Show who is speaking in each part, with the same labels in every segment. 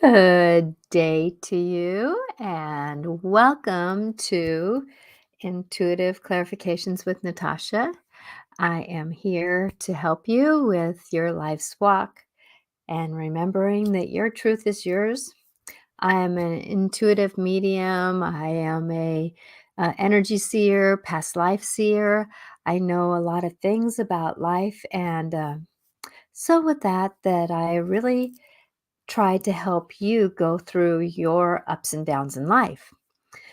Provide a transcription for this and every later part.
Speaker 1: Good day to you, and welcome to Intuitive Clarifications with Natasha. I am here to help you with your life's walk and remembering that your truth is yours. I am an intuitive medium. I am a energy seer, past life seer. I know a lot of things about life, and so with that I really try to help you go through your ups and downs in life.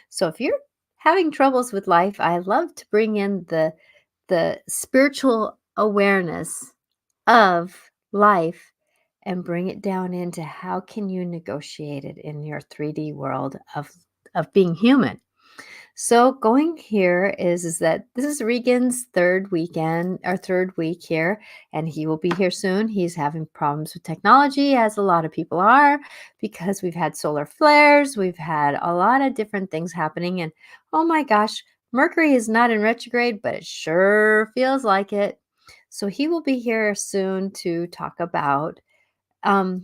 Speaker 1: So if you're having troubles with life, I love to bring in the spiritual awareness of life and bring it down into how can you negotiate it in your 3D world of being human. So going here is that this is Regan's third weekend or third week here, and he will be here soon. He's having problems with technology, as a lot of people are, because we've had solar flares, we've had a lot of different things happening, and oh my gosh, Mercury is not in retrograde, but it sure feels like it. So he will be here soon to talk about I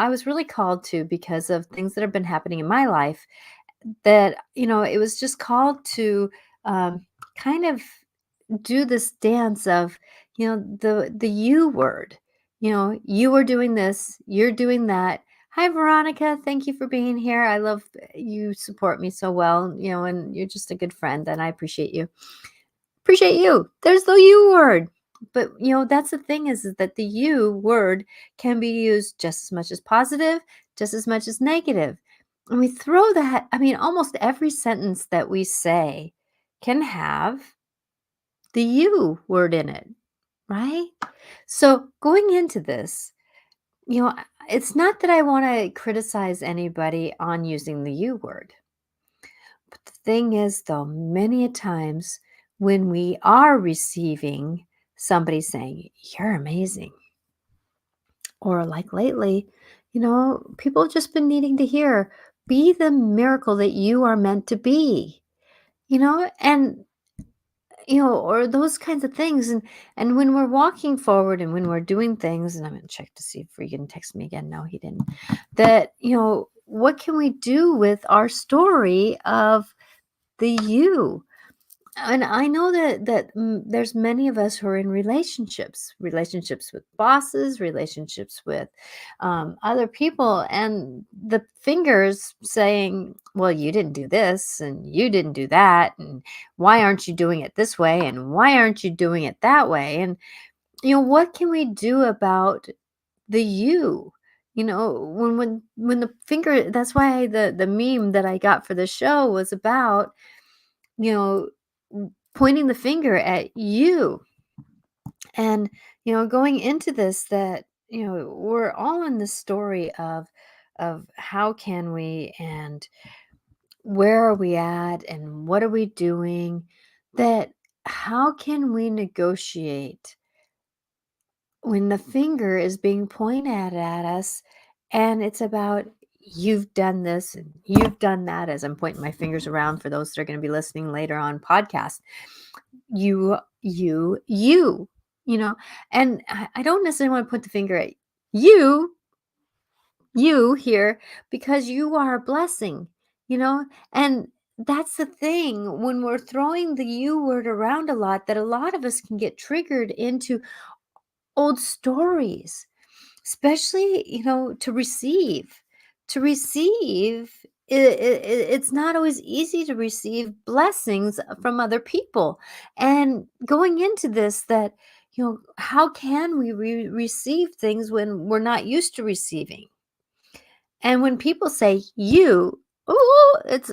Speaker 1: was really called to because of things that have been happening in my life that, it was just called to, kind of do this dance of, the you word. You are doing this, you're doing that. Hi, Veronica. Thank you for being here. I love you support me so well, and you're just a good friend, and I appreciate you. Appreciate you. There's the you word. But, that's the thing is that the you word can be used just as much as positive, just as much as negative. And we throw that, almost every sentence that we say can have the you word in it, right? So going into this, it's not that I want to criticize anybody on using the you word. But the thing is, though, many a times when we are receiving somebody saying, "You're amazing," or like lately, people have just been needing to hear, "Be the miracle that you are meant to be," and or those kinds of things. And when we're walking forward and when we're doing things, and I'm gonna check to see if Regan text me again. No, he didn't. That, what can we do with our story of the you? And I know that there's many of us who are in relationships with bosses, relationships with other people, and the fingers saying, "Well, you didn't do this, and you didn't do that, and why aren't you doing it this way, and why aren't you doing it that way?" And what can we do about the you? When the finger. That's why the meme that I got for the show was about you know, pointing the finger at you. And, going into this that, we're all in this story of how can we and where are we at and what are we doing, that how can we negotiate when the finger is being pointed at us and it's about you've done this and you've done that, as I'm pointing my fingers around for those that are going to be listening later on podcast. You, you know, and I don't necessarily want to put the finger at you, you here, because you are a blessing, and that's the thing when we're throwing the you word around a lot, that a lot of us can get triggered into old stories, especially, to receive. It's not always easy to receive blessings from other people. And going into this, that, how can we receive things when we're not used to receiving? And when people say you, oh, it's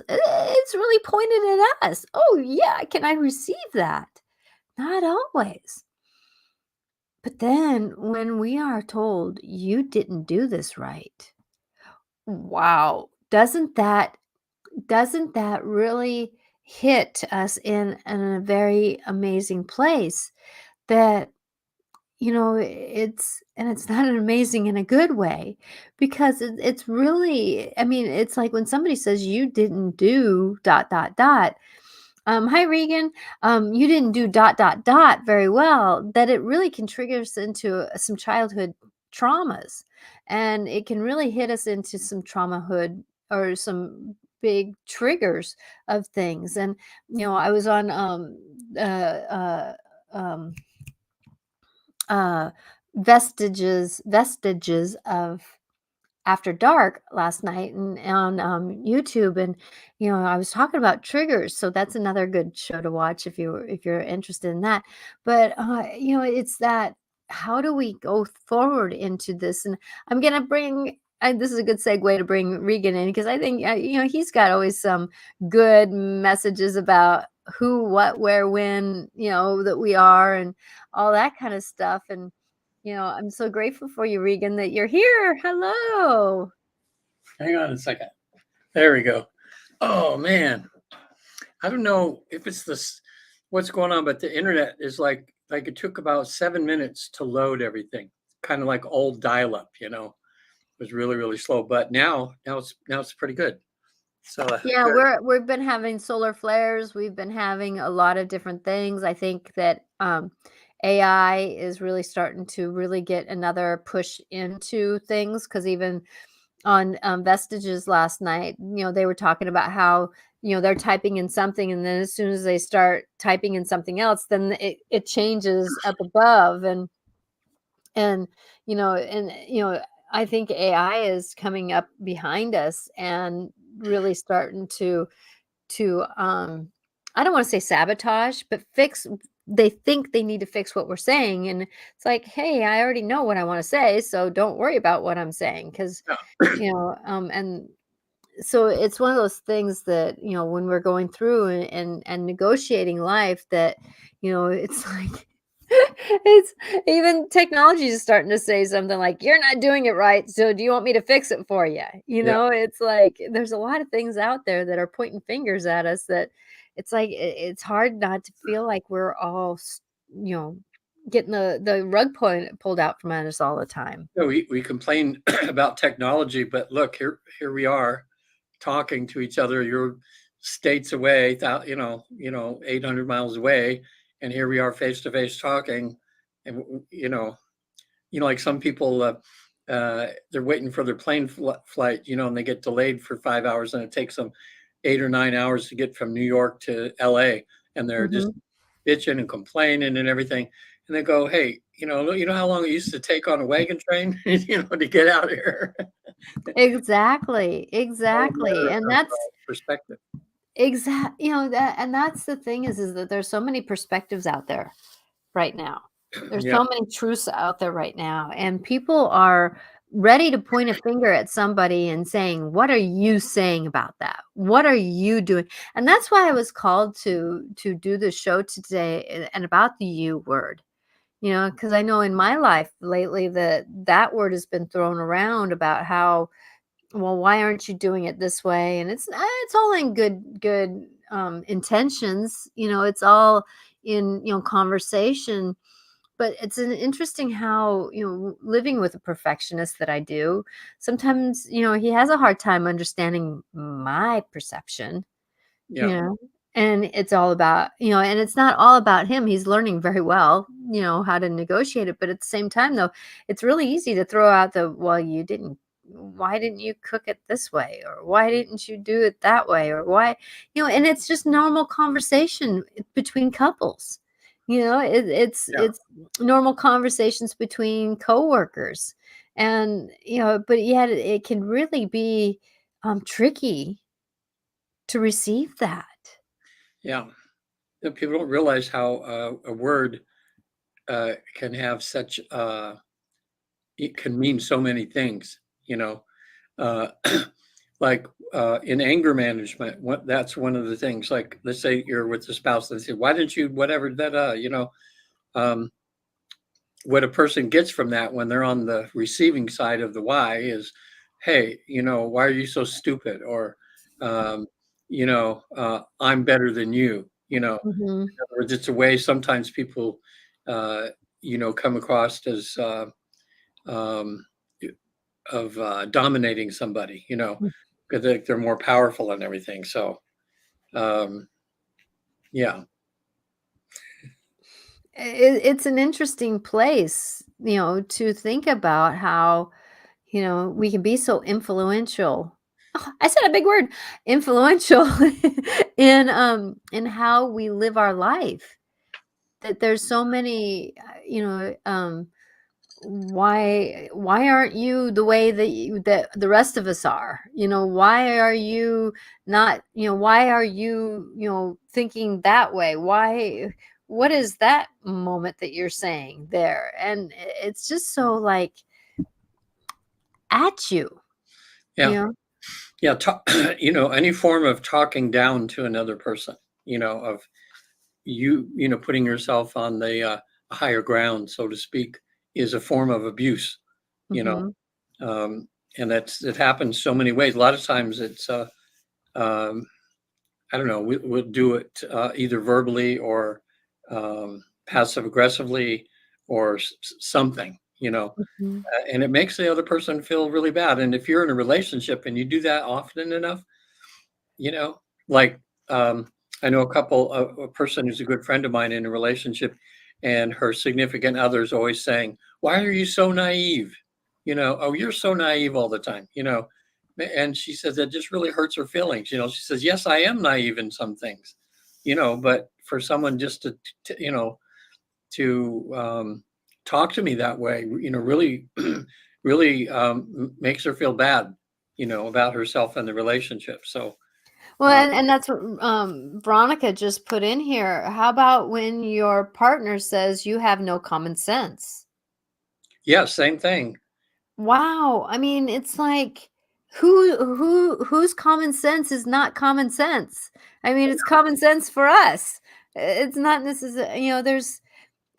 Speaker 1: really pointed at us. Oh yeah, can I receive that? Not always. But then when we are told you didn't do this right, wow, doesn't that really hit us in a very amazing place? That, it's not an amazing in a good way, because it's really, it's like when somebody says you didn't do dot dot dot. Hi, Regan. You didn't do dot dot dot very well. That it really can trigger us into some childhood traumas, and it can really hit us into some traumahood or some big triggers of things. And I was on uh, uh, um, uh, vestiges of After Dark last night and on YouTube, and I was talking about triggers, so that's another good show to watch if you're interested in that. But it's that, how do we go forward into this? And I'm gonna bring. This is a good segue to bring Regan in, because I think he's got always some good messages about who, what, where, when, that we are, and all that kind of stuff. And I'm so grateful for you, Regan, that you're here. Hello.
Speaker 2: Hang on a second. There we go. Oh man, I don't know if it's this what's going on, but the internet is like it took about 7 minutes to load everything. Kind of like old dial-up, It was really slow. But now it's pretty good. So
Speaker 1: Yeah,
Speaker 2: good.
Speaker 1: we've been having solar flares. We've been having a lot of different things. I think that AI is really starting to really get another push into things, because even on Vestiges last night, they were talking about how they're typing in something, and then as soon as they start typing in something else, then it changes up above. And I think AI is coming up behind us and really starting to I don't want to say sabotage, but fix. They think they need to fix what we're saying, and it's like, hey, I already know what I want to say, so don't worry about what I'm saying. Because
Speaker 2: Yeah.
Speaker 1: and so it's one of those things that when we're going through and negotiating life, that it's like it's even technology is starting to say something like, you're not doing it right, so do you want me to fix it for you?
Speaker 2: Yeah.
Speaker 1: It's like there's a lot of things out there that are pointing fingers at us, that it's like it's hard not to feel like we're all getting the rug pulled out from under us all the time.
Speaker 2: We complain about technology, but look, here we are talking to each other. You're states away, 800 miles away, and here we are face to face talking. And like some people, they're waiting for their plane flight, and they get delayed for 5 hours, and it takes them 8 or 9 hours to get from New York to LA, and they're just
Speaker 1: Hmm.
Speaker 2: bitching and complaining and everything. And they go, hey, you know how long it used to take on a wagon train, to get out here.
Speaker 1: Exactly,
Speaker 2: Whole
Speaker 1: exactly.
Speaker 2: matter
Speaker 1: And
Speaker 2: of
Speaker 1: that's
Speaker 2: perspective.
Speaker 1: that's the thing, is that there's so many perspectives out there right now. There's
Speaker 2: Yeah,
Speaker 1: so many truths out there right now, and people are ready to point a finger at somebody and saying, "What are you saying about that? What are you doing?" And that's why I was called to do the show today, and about the "you" word. Because I know in my life lately that that word has been thrown around about how, well, why aren't you doing it this way? And it's all in good intentions. It's all in conversation. But it's an interesting how, living with a perfectionist that I do, sometimes he has a hard time understanding my perception. you
Speaker 2: yeah,
Speaker 1: know and it's all about, and it's not all about him. He's learning very well, how to negotiate it. But at the same time, though, it's really easy to throw out the, well, why didn't you cook it this way, or why didn't you do it that way, or why, and it's just normal conversation between couples.
Speaker 2: yeah,
Speaker 1: It's normal conversations between coworkers. And but yet it can really be tricky to receive that.
Speaker 2: yeah. People don't realize how a word can have such it can mean so many things. Uh, like in anger management, that's one of the things. Like, let's say you're with a spouse, and they say, "Why didn't you whatever that?" Um, what a person gets from that when they're on the receiving side of the why is, "Hey, why are you so stupid?" Or, um, "I'm better than you."
Speaker 1: Mhm.
Speaker 2: In other words, it's a way sometimes people, uh, come across as um, of dominating somebody, because they're more powerful and everything. So, um, yeah,
Speaker 1: it's an interesting place, to think about how, we can be so influential. Oh, I said a big word, influential in how we live our life. That there's so many, why aren't you the way that the rest of us are? Why are you not, why are you, thinking that way? What is that moment that you're saying there? And it's just so like at you, you
Speaker 2: Yeah.
Speaker 1: know?
Speaker 2: Yeah. Any form of talking down to another person, of putting yourself on the higher ground, so to speak, is a form of abuse, you know.
Speaker 1: Hmm.
Speaker 2: Um, and it happens so many ways. A lot of times it's, um, I don't know, we'll do it either verbally or passive aggressively or something,
Speaker 1: Hmm.
Speaker 2: and it makes the other person feel really bad. And if you're in a relationship and you do that often enough, you know, like, I know a person who's a good friend of mine in a relationship, and her significant other is always saying, "Why are you so naive?" "Oh, you're so naive all the time," and she says that just really hurts her feelings. She says, "Yes, I am naive in some things," but for someone just to talk to me that way, really, really makes her feel bad, about herself and the relationship. So,
Speaker 1: Well,
Speaker 2: uh,
Speaker 1: and that's what Veronica just put in here. How about when your partner says you have no common sense?
Speaker 2: yeah, same thing.
Speaker 1: Wow, I mean, it's like, whose common sense is not common sense? I mean, it's common sense for us. It's not necessarily, there's,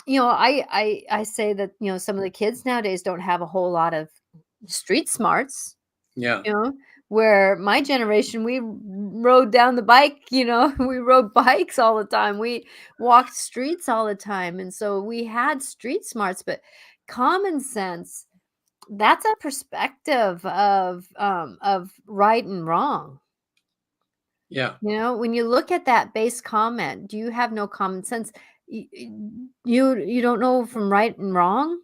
Speaker 1: I say that, some of the kids nowadays don't have a whole lot of street smarts,
Speaker 2: Yeah,
Speaker 1: you know, where my generation, we rode down the bike, we rode bikes all the time. We walked streets all the time. And so we had street smarts, but common sense, that's a perspective of right and wrong.
Speaker 2: yeah,
Speaker 1: When you look at that base comment, do you have no common sense? You don't know from right and wrong?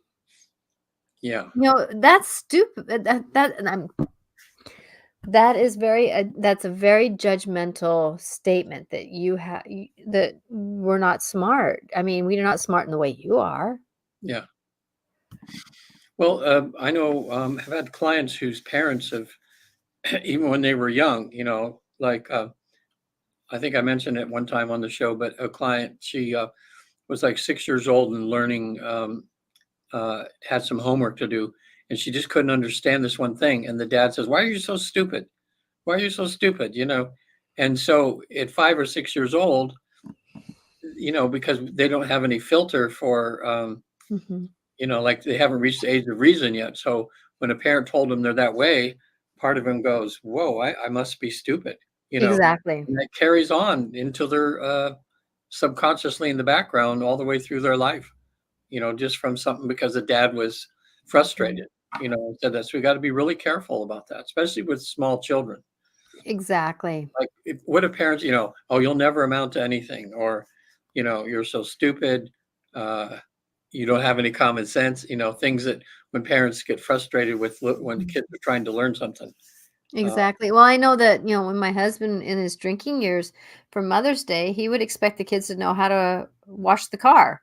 Speaker 2: yeah,
Speaker 1: That's stupid. That is that's a very judgmental statement that you have, that we're not smart. I mean, we're not smart in the way you are.
Speaker 2: yeah. Well, I know, have had clients whose parents have, even when they were young, like, I think I mentioned it one time on the show, but a client, she was like 6 years old and learning, had some homework to do, and she just couldn't understand this one thing. And the dad says, "Why are you so stupid? Why are you so stupid?" And so at 5 or 6 years old, because they don't have any filter for,
Speaker 1: Mhm.
Speaker 2: like they haven't reached the age of reason yet. So when a parent told them they're that way, part of them goes, "Whoa, I must be stupid,"
Speaker 1: Exactly.
Speaker 2: and that carries on into their subconsciously in the background all the way through their life, just from something because the dad was
Speaker 1: Mhm.
Speaker 2: frustrated, and said that. So we got to be really careful about that, especially with small children.
Speaker 1: Exactly.
Speaker 2: Like, what if parents, "Oh, you'll never amount to anything," or, "You're so stupid. Uh, you don't have any common sense," things that when parents get frustrated with when the kids are trying to learn something. Uh,
Speaker 1: Exactly. Well, I know that, when my husband in his drinking years for Mother's Day, he would expect the kids to know how to wash the car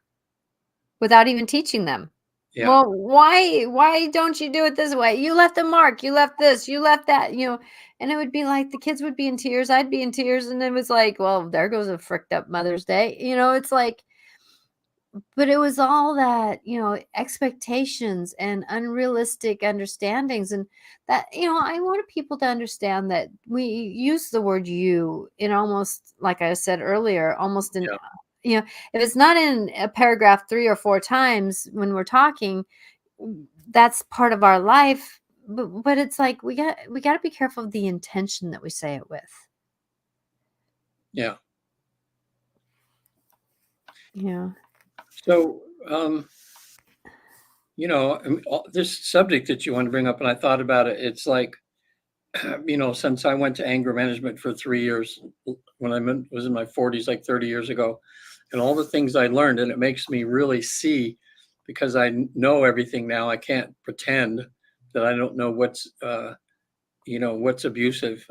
Speaker 1: without even teaching them.
Speaker 2: yeah,
Speaker 1: Well, why don't you do it this way? You left a mark, you left this, you left that, and it would be like the kids would be in tears, I'd be in tears, and it was like, well, there goes a fricked up Mother's Day. It's like, but it was all that, expectations and unrealistic understandings. And that, I wanted people to understand that we use the word you in almost, like I said earlier, almost in,
Speaker 2: yeah,
Speaker 1: if it's not in a paragraph 3 or 4 times when we're talking, that's part of our life. But it's like we got to be careful of the intention that we say it with.
Speaker 2: yeah.
Speaker 1: Yeah.
Speaker 2: So, this subject that you want to bring up, and I thought about it. It's like, since I went to anger management for 3 years when was in my 40s, like 30 years ago, and all the things I learned, and it makes me really see, because I know everything now. I can't pretend that I don't know what's abusive.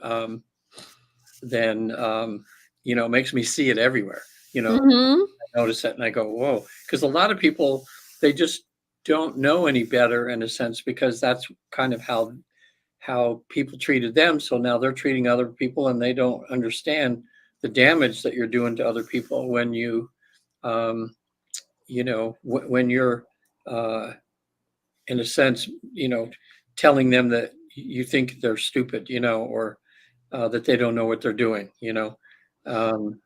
Speaker 2: Then it makes me see it everywhere.
Speaker 1: Mhm.
Speaker 2: I notice it and I go, whoa, because a lot of people, they just don't know any better in a sense, because that's kind of how people treated them. So now they're treating other people, and they don't understand the damage that you're doing to other people when um, when you're, uh, in a sense, telling them that you think they're stupid, or that they don't know what they're doing. Um,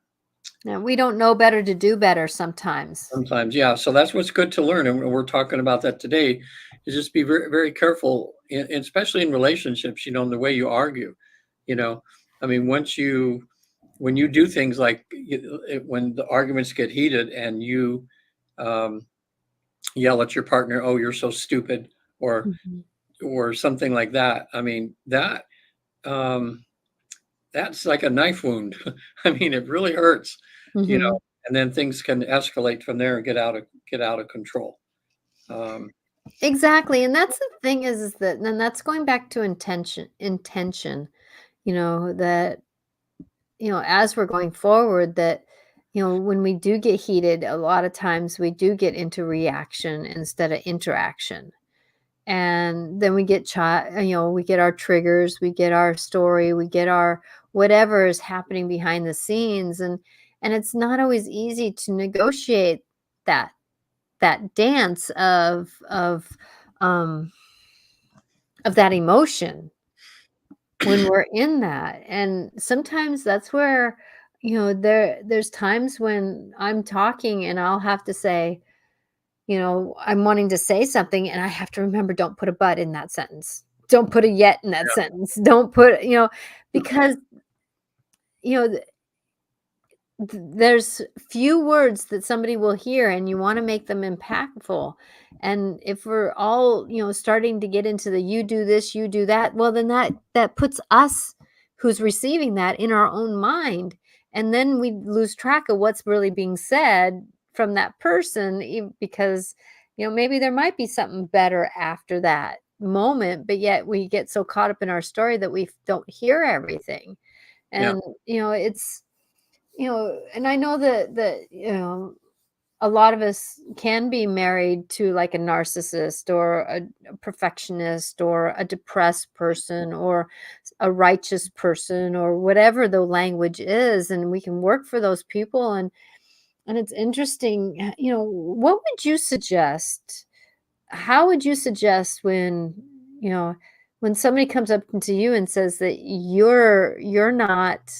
Speaker 1: Yeah, we don't know better to do better sometimes.
Speaker 2: Sometimes, yeah. So that's what's good to learn, and we're talking about that today. Is just be very, very careful, especially in relationships. In the way you argue. You know, I mean, when you do things like when the arguments get heated and you um, yell at your partner, "Oh, you're so stupid," or
Speaker 1: Mhm.
Speaker 2: something like that. I mean, um, that's like a knife wound. I mean, it really hurts. You know,
Speaker 1: Mhm.
Speaker 2: and then things can escalate from there and get out of control. Um,
Speaker 1: Exactly, and that's the thing is that then that's going back to intention, that, as we're going forward that, when we do get heated, a lot of times we do get into reaction instead of interaction. And then we get our triggers, we get our story, we get our whatever is happening behind the scenes, and it's not always easy to negotiate that dance um of that emotion when we're in that. And sometimes that's where, there's times when I'm talking and I'll have to say, I'm wanting to say something and I have to remember, don't put a but in that sentence. Don't put a yet in that sentence. Don't put, because, you know, there's few words that somebody will hear and you want to make them impactful. And if we're all, starting to get into the you do this, you do that, well then that puts us who's receiving that in our own mind. And then we lose track of what's really being said from that person because maybe there might be something better after that moment, but yet we get so caught up in our story that we don't hear everything.
Speaker 2: yeah,
Speaker 1: And and I know that a lot of us can be married to like a narcissist or a perfectionist or a depressed person or a righteous person or whatever the language is, and we can work for those people. And it's interesting, what would you suggest? How would you suggest you know when somebody comes up to you and says that you're not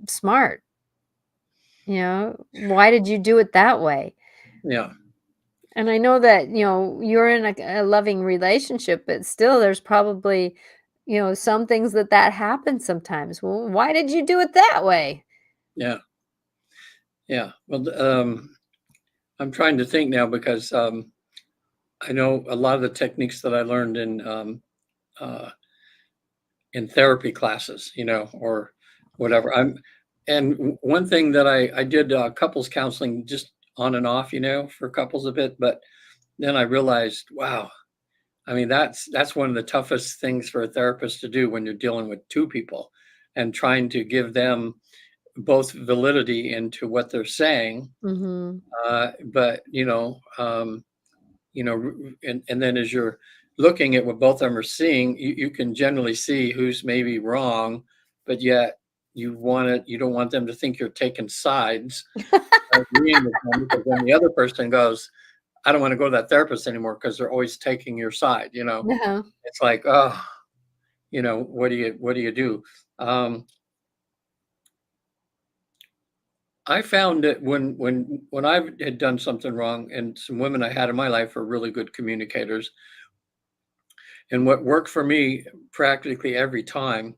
Speaker 1: smart? Why did you do it that way?
Speaker 2: yeah,
Speaker 1: And I know that, you're in a loving relationship, but still there's probably, some things that happens sometimes. Well, why did you do it that way?
Speaker 2: yeah, yeah. Well, I'm trying to think now, because I know a lot of the techniques that I learned uh, in therapy classes, or whatever. One thing that I did, couples counseling, just on and off, for couples a bit, but then I realized, wow, I mean, that's one of the toughest things for a therapist to do when you're dealing with two people and trying to give them both validity into what they're saying.
Speaker 1: Mhm.
Speaker 2: But and then as you're looking at what both of them are seeing, you can generally see who's maybe wrong, but yet you don't want them to think you're taking sides, agreeing with them, because then the other person goes, I don't want to go to that therapist anymore because they're always taking your side.
Speaker 1: Uh-huh.
Speaker 2: It's like, oh, what do you do? Um, I found that when I had done something wrong, and some women I had in my life were really good communicators, and what worked for me practically every time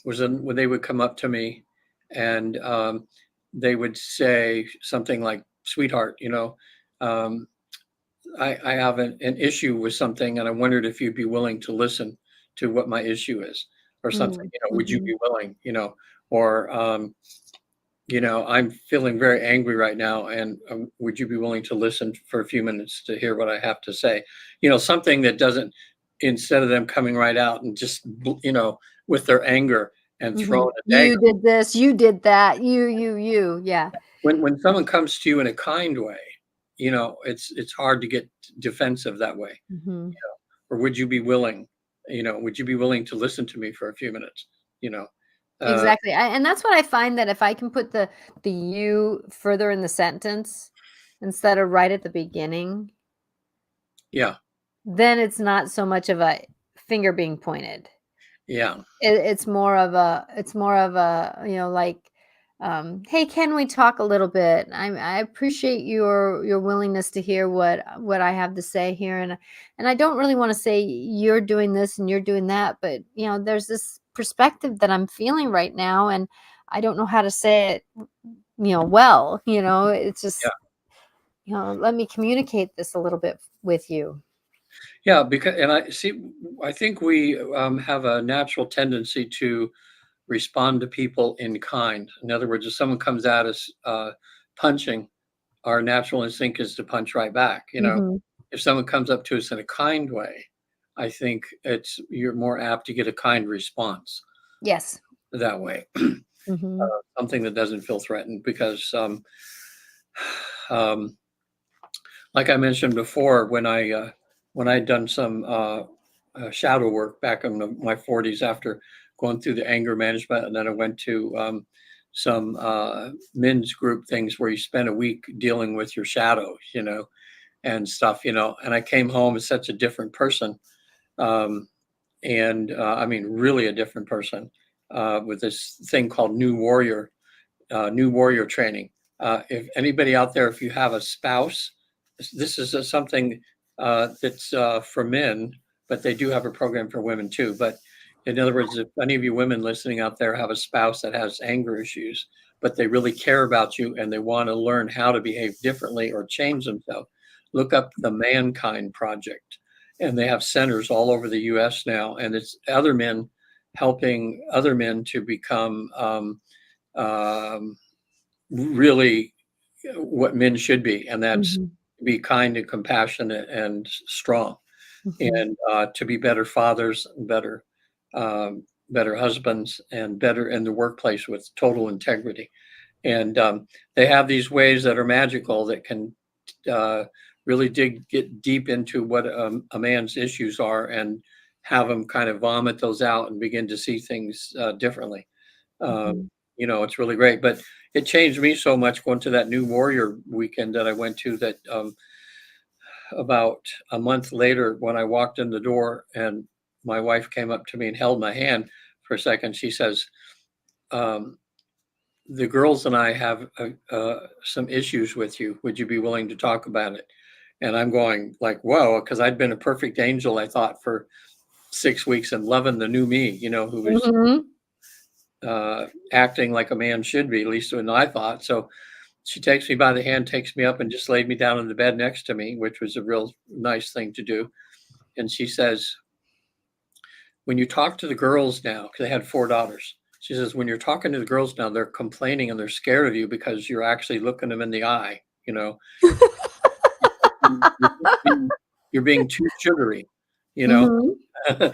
Speaker 2: was when they would come up to me, and they would say something like, "Sweetheart, um, I have an issue with something, and I wondered if you'd be willing to listen to what my issue is, or something.
Speaker 1: Mm,
Speaker 2: Would you
Speaker 1: mhm.
Speaker 2: be willing? Or I'm feeling very angry right now, and would you be willing to listen for a few minutes to hear what I have to say? Something that doesn't, instead of them coming right out and just, with their anger and throwing a
Speaker 1: You
Speaker 2: dagger.
Speaker 1: did this, you did that, you, yeah.
Speaker 2: When someone comes to you in a kind way, it's hard to get defensive that way.
Speaker 1: Mhm.
Speaker 2: Or would you be willing to listen to me for a few minutes? You know, uh,
Speaker 1: Exactly, and that's what I find, that if I can put the "you" further in the sentence instead of right at the beginning,
Speaker 2: yeah,
Speaker 1: then it's not so much of a finger being pointed.
Speaker 2: yeah,
Speaker 1: It's more of a, like, "Hey, can we talk a little bit? I appreciate your willingness to hear what I have to say here, and I don't really wanna say you're doing this and you're doing that, but, there's this perspective that I'm feeling right now, and I don't know how to say it, well, it's
Speaker 2: yeah,
Speaker 1: just, let me communicate this a little bit with you."
Speaker 2: yeah. Because and I think we have a natural tendency to respond to people in kind. In other words, if someone comes at us punching, our natural instinct is to punch right back.
Speaker 1: Mhm.
Speaker 2: If someone comes up to us in a kind way, I think you're more apt to get a kind response
Speaker 1: Yes.
Speaker 2: that way.
Speaker 1: Mhm.
Speaker 2: Something that doesn't feel threatened, because um, like I mentioned before, when I'd done some shadow work back in my 40s after going through the anger management, and then I went to some men's group things where you spend a week dealing with your shadows, and stuff, and I came home as such a different person, um, and I mean really a different person, with this thing called New Warrior training. If anybody out there, if you have a spouse, this is something that's for men, but they do have a program for women too. But in other words, if any of you women listening out there have a spouse that has anger issues, but they really care about you and they want to learn how to behave differently or change themselves, look up the Mankind Project. And they have centers all over the US now, and it's other men helping other men to become um, really what men should be, and that's
Speaker 1: Mhm.
Speaker 2: be kind and compassionate and strong,
Speaker 1: Mhm.
Speaker 2: and to be better fathers, better husbands, and better in the workplace with total integrity. And they have these ways that are magical that can uh, really get deep into what a man's issues are, and have him kind of vomit those out and begin to see things differently. Um,
Speaker 1: Mhm.
Speaker 2: it's really great, but it changed me so much going to that New Warrior weekend that I went to, that about a month later, when I walked in the door and my wife came up to me and held my hand for a second, she says, um, "The girls and I have some issues with you. Would you be willing to talk about it?" And I'm going like, whoa, because I'd been a perfect angel, I thought, for 6 weeks, and loving the new me, who was
Speaker 1: Mhm.
Speaker 2: acting like a man should be, at least when I thought. So she takes me by the hand, takes me up, and just laid me down in the bed next to me, which was a real nice thing to do. And she says, "When you talk to the girls now," because I had 4 daughters, she says, "When you're talking to the girls now, they're complaining and they're scared of you because you're actually looking them in the eye. You're you're being too sugary, you know."
Speaker 1: Mhm.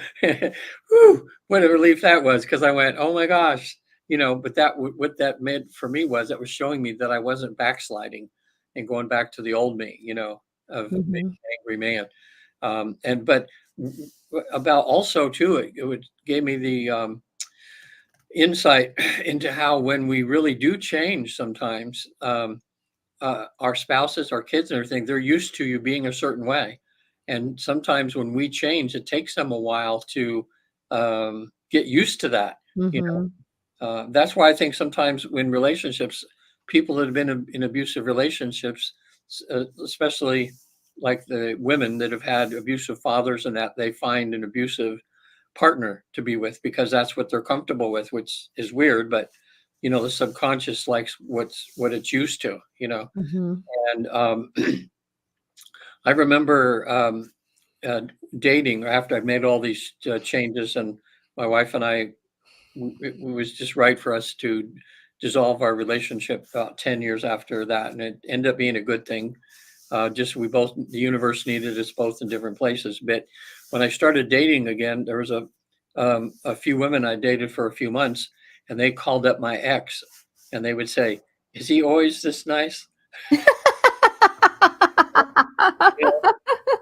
Speaker 2: Whew, what a relief that was, because I went, "Oh my gosh," But what that meant for me was, it was showing me that I wasn't backsliding and going back to the old me, of being
Speaker 1: Mhm.
Speaker 2: an angry man. And but about also too, it gave me the insight into how, when we really do change, sometimes our spouses, our kids, and everything, they're used to you being a certain way. And sometimes when we change, it takes them a while to get used to that. You
Speaker 1: Mhm.
Speaker 2: that's why I think sometimes when relationships, people that have been in abusive relationships, especially like the women that have had abusive fathers, and that they find an abusive partner to be with because that's what they're comfortable with, which is weird, but the subconscious likes what it's used to,
Speaker 1: Mhm.
Speaker 2: and I remember uh, dating after I'd made all these changes, and my wife and I, it was just right for us to dissolve our relationship about 10 years after that, and it ended up being a good thing. Just the universe needed us both in different places. But when I started dating again, there was a few women I dated for a few months, and they called up my ex, and they would say, "Is he always this nice?" You know,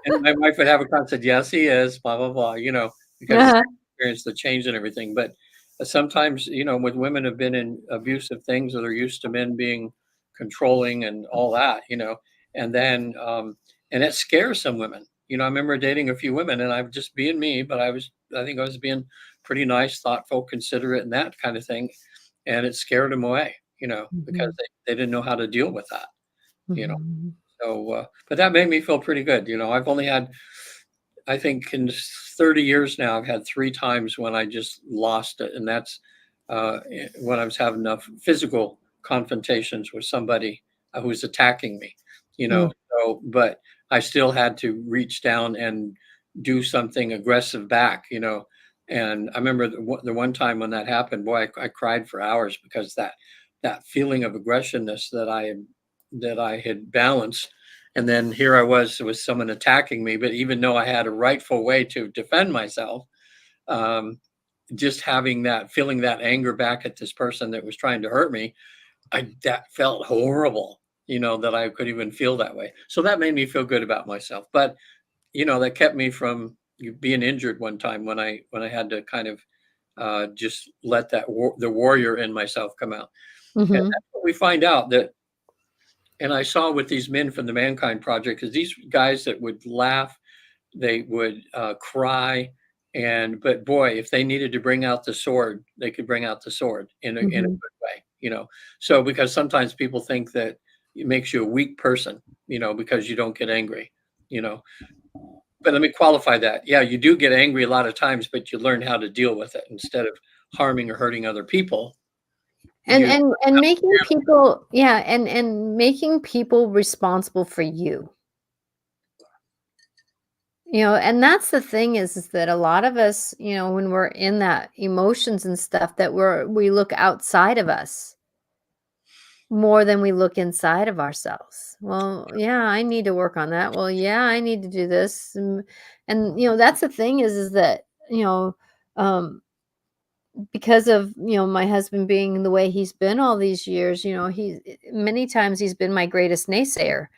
Speaker 2: and my wife would have a concept, "Yes, he is," blah blah blah. Because
Speaker 1: Uh-huh.
Speaker 2: experience the change and everything. But sometimes, when women have been in abusive things, or they're used to men being controlling and all that, and then and it scares some women. I remember dating a few women, and I was just being me, but I think I was being pretty nice, thoughtful, considerate, and that kind of thing, and it scared them away, because
Speaker 1: Mhm.
Speaker 2: they didn't know how to deal with that, you know.
Speaker 1: Mhm.
Speaker 2: So, but that made me feel pretty good. I've only had, I think in 30 years now, I've had 3 times when I just lost it. And that's when I was having enough physical confrontations with somebody who was attacking me,
Speaker 1: Mm.
Speaker 2: So, but I still had to reach down and do something aggressive back, And I remember the one time when that happened, boy, I cried for hours, because that feeling of aggressiveness that I had balanced, and then here I was with someone attacking me. But even though I had a rightful way to defend myself, um, just feeling that anger back at this person that was trying to hurt me, that felt horrible, that I could even feel that way. So that made me feel good about myself. But, that kept me from being injured one time, when I had to kind of just let the warrior in myself come out. And
Speaker 1: Mhm.
Speaker 2: that's what we find out, and I saw with these men from the Mankind Project, is these guys that would laugh, they would cry, but boy, if they needed to bring out the sword, they could bring out the sword in a
Speaker 1: Mhm.
Speaker 2: good way. So, because sometimes people think that it makes you a weak person, because you don't get angry, you know. But let me qualify that. Yeah, you do get angry a lot of times, but you learn how to deal with it instead of harming or hurting other people.
Speaker 1: And
Speaker 2: You
Speaker 1: and and making people, yeah, and making people responsible for you. And that's the thing is that a lot of us, when we're in that emotions and stuff, that we look outside of us more than we look inside of ourselves. Well, yeah, I need to work on that. Well, yeah, I need to do this. And that's the thing is that, um because of, my husband being the way he's been all these years, many times he's been my greatest naysayer,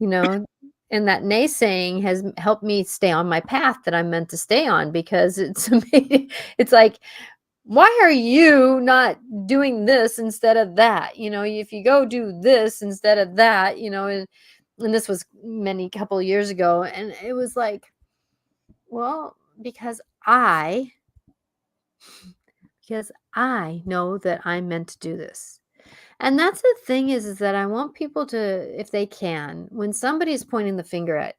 Speaker 1: you know, and that naysaying has helped me stay on my path that I'm meant to stay on, because it's like, why are you not doing this instead of that? If you go do this instead of that, and this was many couple years ago, and it was like, well, because I know that I'm meant to do this. And that's the thing is that I want people to, if they can, when somebody's pointing the finger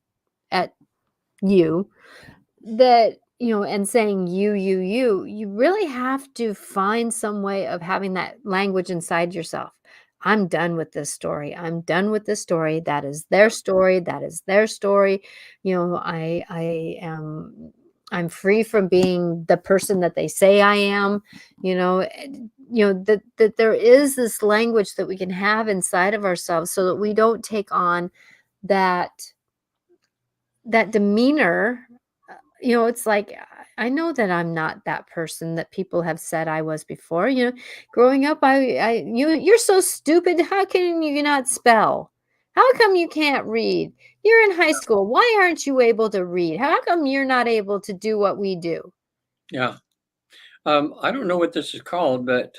Speaker 1: at you, that, and saying you really have to find some way of having that language inside yourself. I'm done with this story. I'm done with this story. That is their story. That is their story. I'm free from being the person that they say I am. That there is this language that we can have inside of ourselves, so that we don't take on that demeanor. It's like, I know that I'm not that person that people have said I was before. Growing up, you're so stupid. How can you not spell? How come you can't read? You're in high school. Why aren't you able to read? How come you're not able to do what we do?
Speaker 2: Yeah. I don't know what this is called, but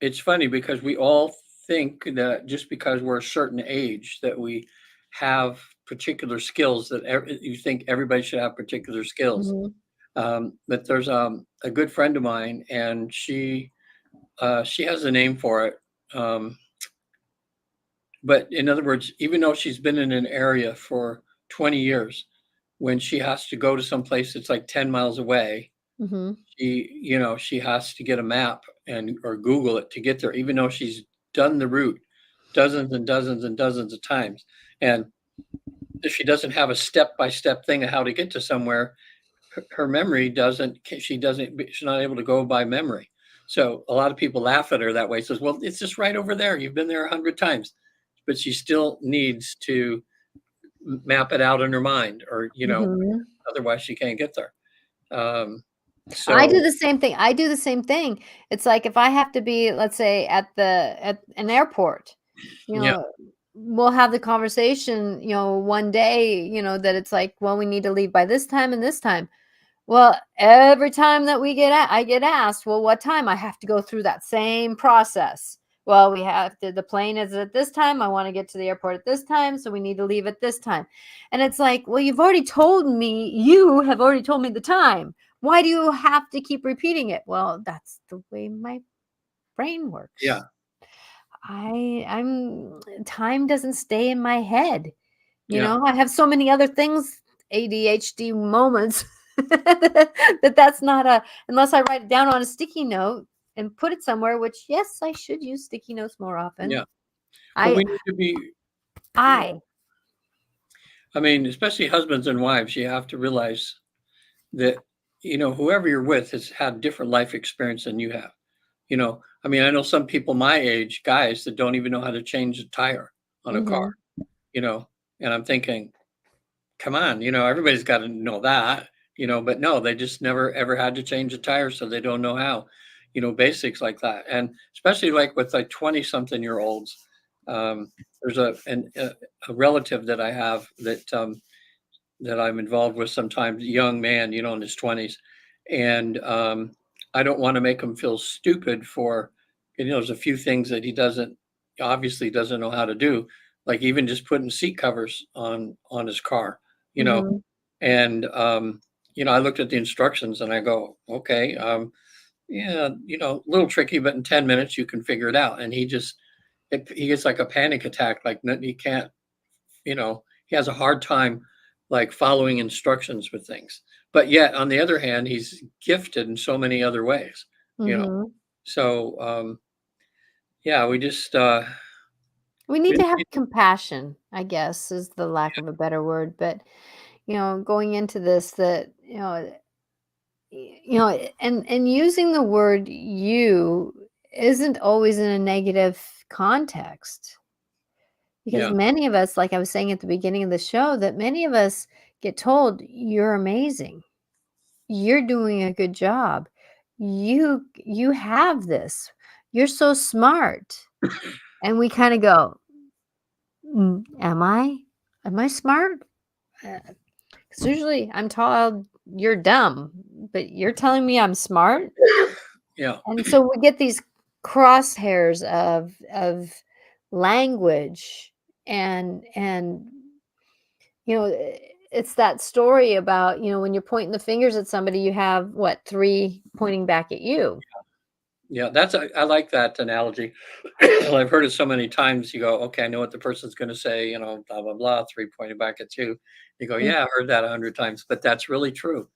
Speaker 2: it's funny because we all think that just because we're a certain age that we have particular skills, that you think everybody should have particular skills.
Speaker 1: Mhm.
Speaker 2: But there's a good friend of mine, and she has a name for it. Um, but in other words, even though she's been in an area for 20 years, when she has to go to some place that's like 10 miles away,
Speaker 1: Mhm.
Speaker 2: she has to get a map or Google it to get there, even though she's done the route dozens and dozens and dozens of times. And if she doesn't have a step-by-step thing of how to get to somewhere, her memory doesn't, she's not able to go by memory. So a lot of people laugh at her that way. Says, well, it's just right over there. You've been there 100 times, but she still needs to map it out in her mind, or
Speaker 1: Mhm.
Speaker 2: otherwise she can't get there. Um,
Speaker 1: I do
Speaker 2: so
Speaker 1: the same thing. I do the same thing. It's like if I have to be, let's say, at an airport, you
Speaker 2: yeah,
Speaker 1: know, we'll have the conversation, one day, that it's like, well, we need to leave by this time and this time. Well, every time that I get asked, well, what time? I have to go through that same process. Well, the plane is at this time. I want to get to the airport at this time. So we need to leave at this time. And it's like, well, you have already told me the time. Why do you have to keep repeating it? Well, that's the way my brain
Speaker 2: yeah,
Speaker 1: works. Time doesn't stay in my head.
Speaker 2: yeah,
Speaker 1: I have so many other things, ADHD moments, that's not unless I write it down on a sticky note and put it somewhere, which, yes, I should use sticky notes more often.
Speaker 2: yeah. Well,
Speaker 1: I
Speaker 2: we need to be. Yeah,
Speaker 1: I
Speaker 2: I mean, especially husbands and wives, you have to realize that whoever you're with has had different life experience than you have. I mean, I know some people my age, guys, that don't even know how to change a tire on a car.
Speaker 1: Mhm,
Speaker 2: You know, and I'm thinking, come on, everybody's got to know that. But no, they just never ever had to change a tire, so they don't know how. Basics like that, and especially like with like 20-something-year-olds. There's a relative that I have that I'm involved with sometimes, a young man, in his 20s. And I don't want to make him feel stupid for, there's a few things that he obviously doesn't know how to do, like even just putting seat covers on his car, you know.
Speaker 1: mhm,
Speaker 2: And, I looked at the instructions and I go, okay, yeah, a little tricky, but in 10 minutes you can figure it out. And he gets like a panic attack, like he can't, he has a hard time like following instructions with things. But yet, on the other hand, he's gifted in so many other ways, you know.
Speaker 1: mhm.
Speaker 2: So yeah,
Speaker 1: We need
Speaker 2: we
Speaker 1: to have
Speaker 2: need,
Speaker 1: compassion, I guess, is the lack of a better word, but, going into this that, and using the word "you" isn't always in a negative context. Because
Speaker 2: yeah,
Speaker 1: many of us, like I was saying at the beginning of the show, that many of us get told, "You're amazing. You're doing a good job. You have this. You're so smart." And we kinda go, "Mm, am I? Am I smart?" 'Cause usually I'm told, "You're dumb, but you're telling me I'm smart?"
Speaker 2: yeah,
Speaker 1: And so we get these crosshairs of language and it's that story about, when you're pointing the fingers at somebody, you have what, 3 pointing back at you.
Speaker 2: yeah. I like that analogy. I've heard it so many times. You go, okay, I know what the person's going to say. Blah blah blah. Three pointing back at you. You go,
Speaker 1: Mm,
Speaker 2: yeah, I heard that 100 times, but that's really true.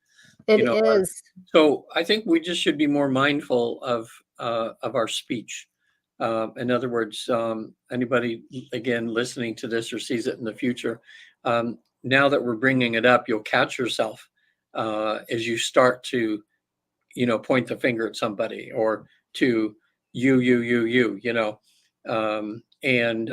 Speaker 1: it
Speaker 2: You know,
Speaker 1: is.
Speaker 2: So I think we just should be more mindful of our speech. In other words, anybody again listening to this or sees it in the future, now that we're bringing it up, you'll catch yourself as you start to, point the finger at somebody, or to and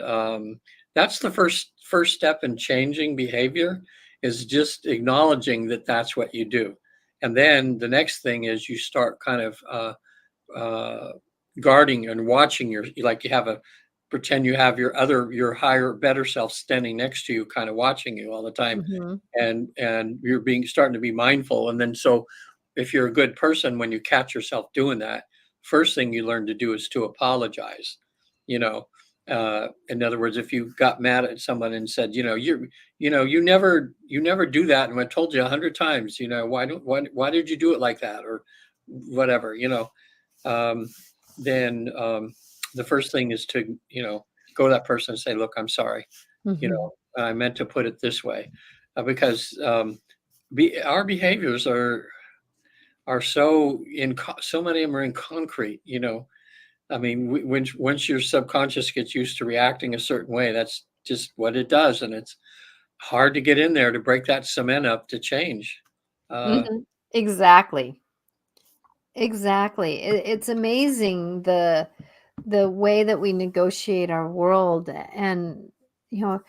Speaker 2: that's the first step in changing behavior, is just acknowledging that that's what you do. And then the next thing is you start kind of uh, guarding and watching like you have pretend you have your higher, better self standing next to you, kind of watching you all the time.
Speaker 1: Mhm.
Speaker 2: And you're starting to be mindful. And then, so if you're a good person, when you catch yourself doing that, first thing you learn to do is to apologize. You know, in other words, if you got mad at someone and said, you never do that, and I told you 100 times, why did you do it like that, or whatever, um, then the first thing is to, go to that person and say, look, I'm sorry,
Speaker 1: Mhm.
Speaker 2: I meant to put it this way, because our behaviors are so many of them are in concrete. I mean, once your subconscious gets used to reacting a certain way, that's just what it does, and it's hard to get in there to break that cement up to change. Uh,
Speaker 1: Mhm. Exactly. Exactly. It's amazing the way that we negotiate our world, and you know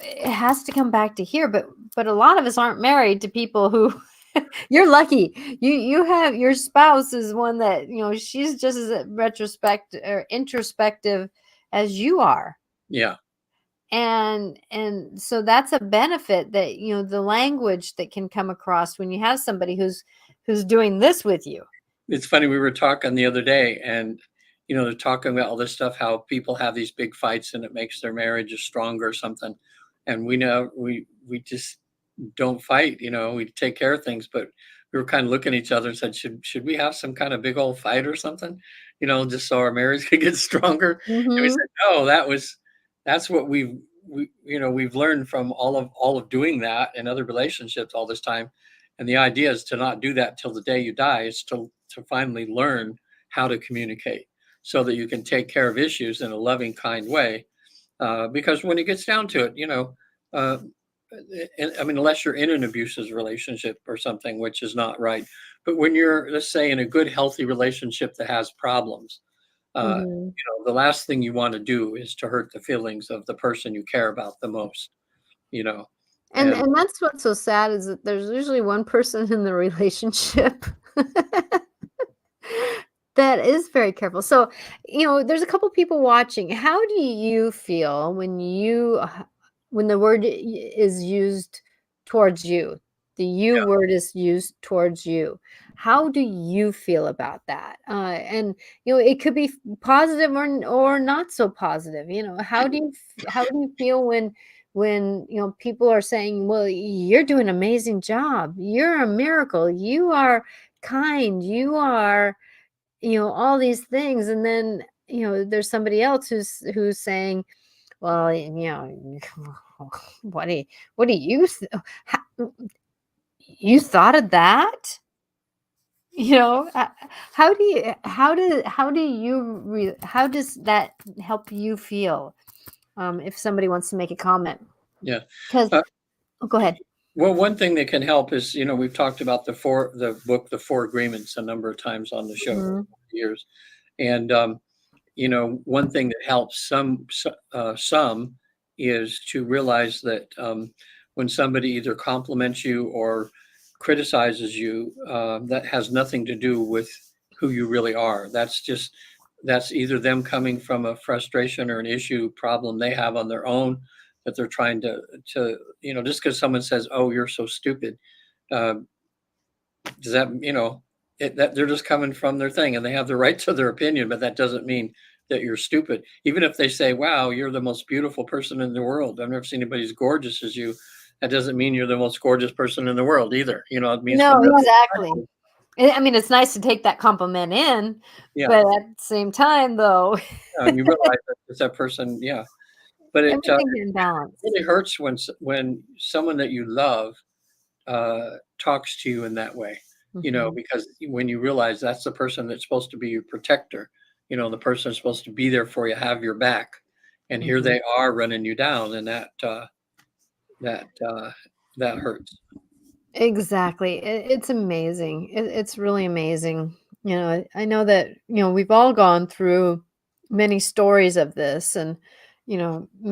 Speaker 1: it has to come back to here. But a lot of us aren't married to people who you're lucky. You have your spouse is one that she's just as retrospect or introspective as you are.
Speaker 2: Yeah.
Speaker 1: And so that's a benefit, that the language that can come across when you have somebody who's doing this with you.
Speaker 2: It's funny, we were talking the other day, and they're talking about all this stuff, how people have these big fights and it makes their marriages stronger or something. And we know we just don't fight, we take care of things. But we were kind of looking at each other and said, should we have some kind of big old fight or something, just so our marriage could get stronger? And we
Speaker 1: Mm-hmm.
Speaker 2: said, no, that's what we've learned from all of doing that in other relationships all this time. And the idea is to not do that till the day you die. Is to finally learn how to communicate so that you can take care of issues in a loving, kind way. Because when it gets down to it, uh, I mean, unless you're in an abusive relationship or something, which is not right. But when you're, let's say, in a good, healthy relationship that has problems,
Speaker 1: Mm-hmm.
Speaker 2: the last thing you want to do is to hurt the feelings of the person you care about the most. You know,
Speaker 1: And
Speaker 2: and
Speaker 1: and that's what's so sad, is that there's usually one person in the relationship that is very careful. So, there's a couple people watching. How do you feel when the word is used towards you? The "you" word is used towards you. How do you feel about that? And it could be positive or not so positive. How do you feel when people are saying, "Well, you're doing an amazing job. You're a miracle. You are kind. You are." All these things, and then there's somebody else who's saying, well, what do you, what do you th- how, you thought of that? How does that help you feel, if somebody wants to make a comment?
Speaker 2: yeah.
Speaker 1: Because
Speaker 2: Uh,
Speaker 1: go ahead.
Speaker 2: well, one thing that can help is, we've talked about the book, The Four Agreements, a number of times on the show over
Speaker 1: Mhm,
Speaker 2: the years. And, one thing that helps some is to realize that when somebody either compliments you or criticizes you, that has nothing to do with who you really are. That's either them coming from a frustration or an issue problem they have on their own, that they're trying to just because someone says, "Oh, you're so stupid," uh, does that that they're just coming from their thing, and they have the right to their opinion, but that doesn't mean that you're stupid. Even if they say, "Wow, you're the most beautiful person in the world. I've never seen anybody as gorgeous as you," that doesn't mean you're the most gorgeous person in the world either. It means
Speaker 1: no,
Speaker 2: somebody.
Speaker 1: exactly. I mean, it's nice to take that compliment in,
Speaker 2: Yeah,
Speaker 1: but at the same time, though,
Speaker 2: and you realize that it's that person. Yeah, but it
Speaker 1: everything in balance.
Speaker 2: really hurts when someone that you love talks to you in that way,
Speaker 1: Mhm,
Speaker 2: because when you realize that's the person that's supposed to be your protector, the person that's supposed to be there for you, have your back, and here
Speaker 1: mhm.
Speaker 2: they are running you down, and that that hurts.
Speaker 1: Exactly. It's amazing. It's really amazing. I know that, we've all gone through many stories of this, and,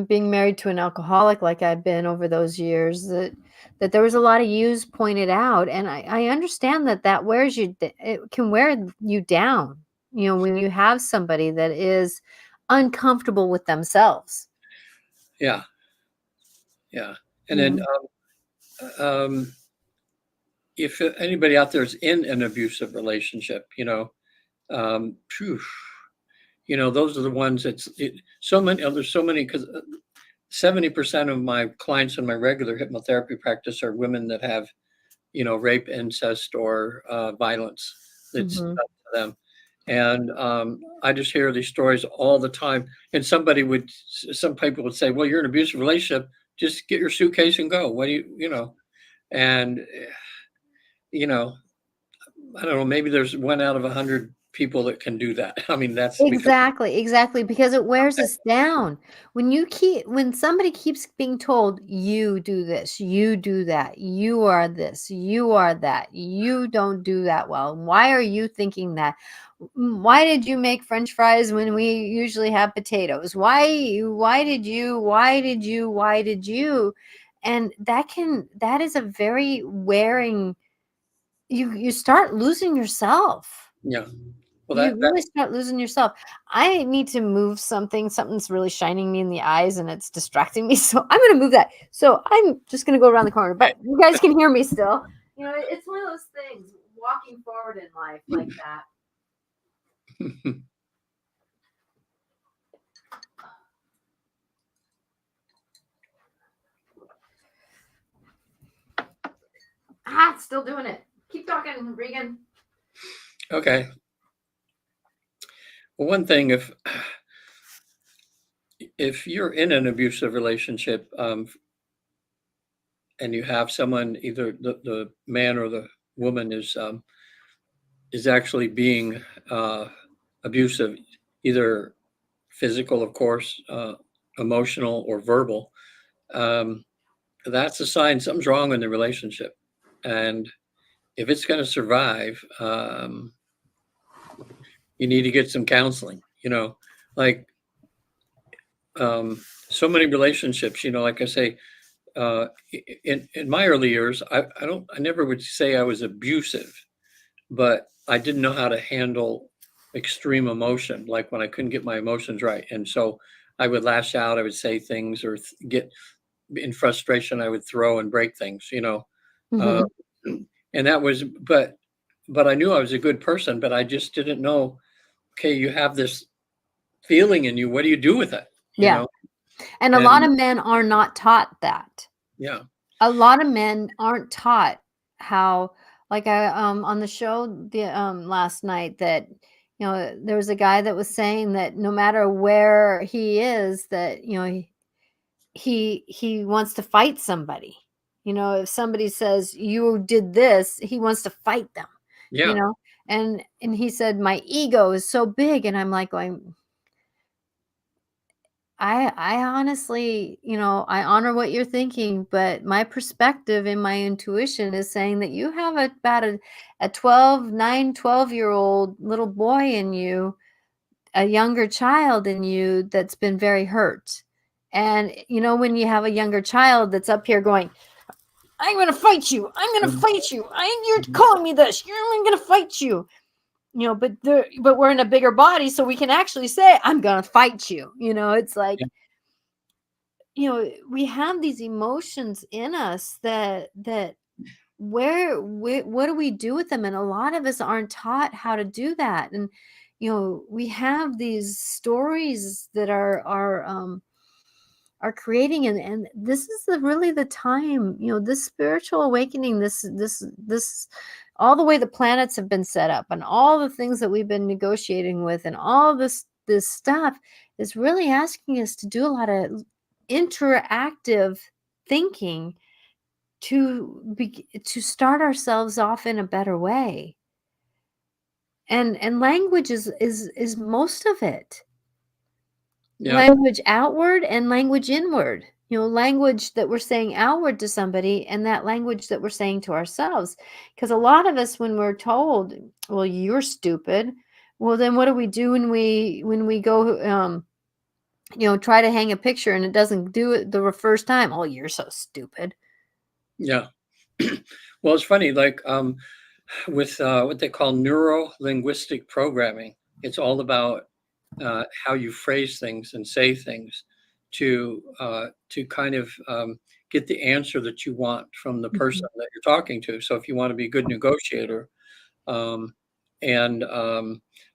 Speaker 1: being married to an alcoholic like I've been over those years, that there was a lot of use pointed out. And I understand that wears you, it can wear you down, when you have somebody that is uncomfortable with themselves.
Speaker 2: Yeah, yeah. And
Speaker 1: You
Speaker 2: then
Speaker 1: know,
Speaker 2: um, if anybody out there is in an abusive relationship, phew, those are the ones so many. There's so many, because 70% of my clients in my regular hypnotherapy practice are women that have, rape, incest, or violence that's
Speaker 1: mhm.
Speaker 2: done to them. And I just hear these stories all the time. And some people would say, well, you're in an abusive relationship, just get your suitcase and go. What do and, you know, I don't know, maybe there's one out of 100 people that can do that. I mean, that's because
Speaker 1: Exactly, because it wears us down. When somebody keeps being told, "You do this, you do that, you are this, you are that, you don't do that well. Why are you thinking that? Why did you make French fries when we usually have potatoes? Why did you?" And that is a very wearing. You start losing yourself.
Speaker 2: yeah. Well,
Speaker 1: You
Speaker 2: that
Speaker 1: really start losing yourself. I need to move something. Something's really shining me in the eyes and it's distracting me. So I'm going to move that. So I'm just going to go around the corner, but you guys can hear me still. It's one of those things walking forward in life like that. It's still doing it. Keep talking, Regan.
Speaker 2: okay. Well, one thing, if you're in an abusive relationship, and you have someone, either the man or the woman is actually being abusive, either physical, of course, emotional, or verbal, that's a sign something's wrong in the relationship. And if it's going to survive, you need to get some counseling. Like so many relationships. Like I say, in my early years, I never would say I was abusive, but I didn't know how to handle extreme emotion, like when I couldn't get my emotions right. And so I would lash out, I would say things, or get in frustration, I would throw and break things. Uh,
Speaker 1: Mhm.
Speaker 2: and that was, but I knew I was a good person, but I just didn't know, okay, you have this feeling in you. What do you do with it? You
Speaker 1: Yeah.
Speaker 2: know?
Speaker 1: And a lot
Speaker 2: And
Speaker 1: of men are not taught that.
Speaker 2: yeah,
Speaker 1: A lot of men aren't taught how, like, I on the show last night, that there was a guy that was saying that no matter where he is, that he wants to fight somebody. If somebody says you did this, he wants to fight them. you
Speaker 2: yeah,
Speaker 1: know and he said, my ego is so big, and I'm like going, I honestly, I honor what you're thinking, but my perspective and my intuition is saying that you have about a 12-year-old little boy in you, a younger child in you that's been very hurt. And when you have a younger child that's up here going, I'm going to fight you. I'm going to
Speaker 2: mhm,
Speaker 1: fight you. You're
Speaker 2: mhm,
Speaker 1: calling me this. I'm going to fight you. But we're in a bigger body, so we can actually say, I'm going to fight you. It's like,
Speaker 2: yeah,
Speaker 1: we have these emotions in us that what do we do with them? And a lot of us aren't taught how to do that. And we have these stories that are creating, and this is really the time, this spiritual awakening, this all the way the planets have been set up, and all the things that we've been negotiating with, and all this stuff is really asking us to do a lot of interactive thinking to start ourselves off in a better way. And language is most of it.
Speaker 2: yeah,
Speaker 1: Language outward and language inward. Language that we're saying outward to somebody, and that language that we're saying to ourselves. Because a lot of us, when we're told, well, you're stupid, well, then what do we do when we go try to hang a picture and it doesn't do it the first time? Oh, you're so stupid.
Speaker 2: yeah. Well, it's funny, like with what they call neuro linguistic programming. It's all about how you phrase things and say things to kind of get the answer that you want from the person
Speaker 1: Mhm.
Speaker 2: that you're talking to. So if you want to be a good negotiator, um, and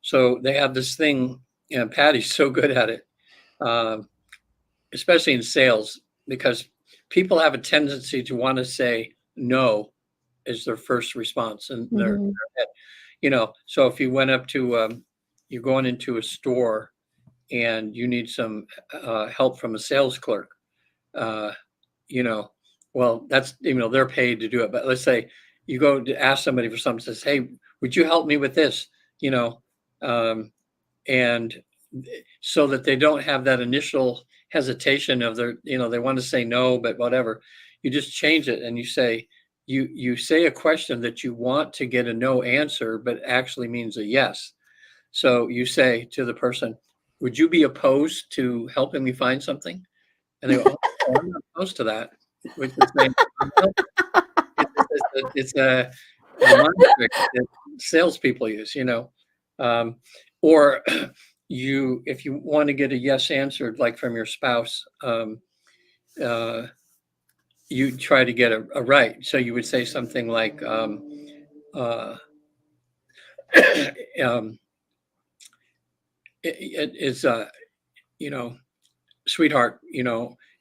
Speaker 2: so they have this thing, and Patty's so good at it, um, especially in sales, because people have a tendency to want to say no is their first response in their
Speaker 1: Mhm.
Speaker 2: head. So if you went up to, you're going into a store and you need some help from a sales clerk, uh, you know, well, that's, they're paid to do it. But let's say you go to ask somebody for something, says, hey, would you help me with this? You know, And so that they don't have that initial hesitation of their, they want to say no, but whatever. You just change it and you say a question that you want to get a no answer, but actually means a yes. So you say to the person, "Would you be opposed to helping me find something?" And they go, "Oh, I'm not opposed to that," which is saying, "I'm helping." It's a mind trick that salespeople use, um, or if you want to get a yes answered, like from your spouse, uh, you try to get a right. So you would say something like, uh, um, it is, you know, sweetheart, in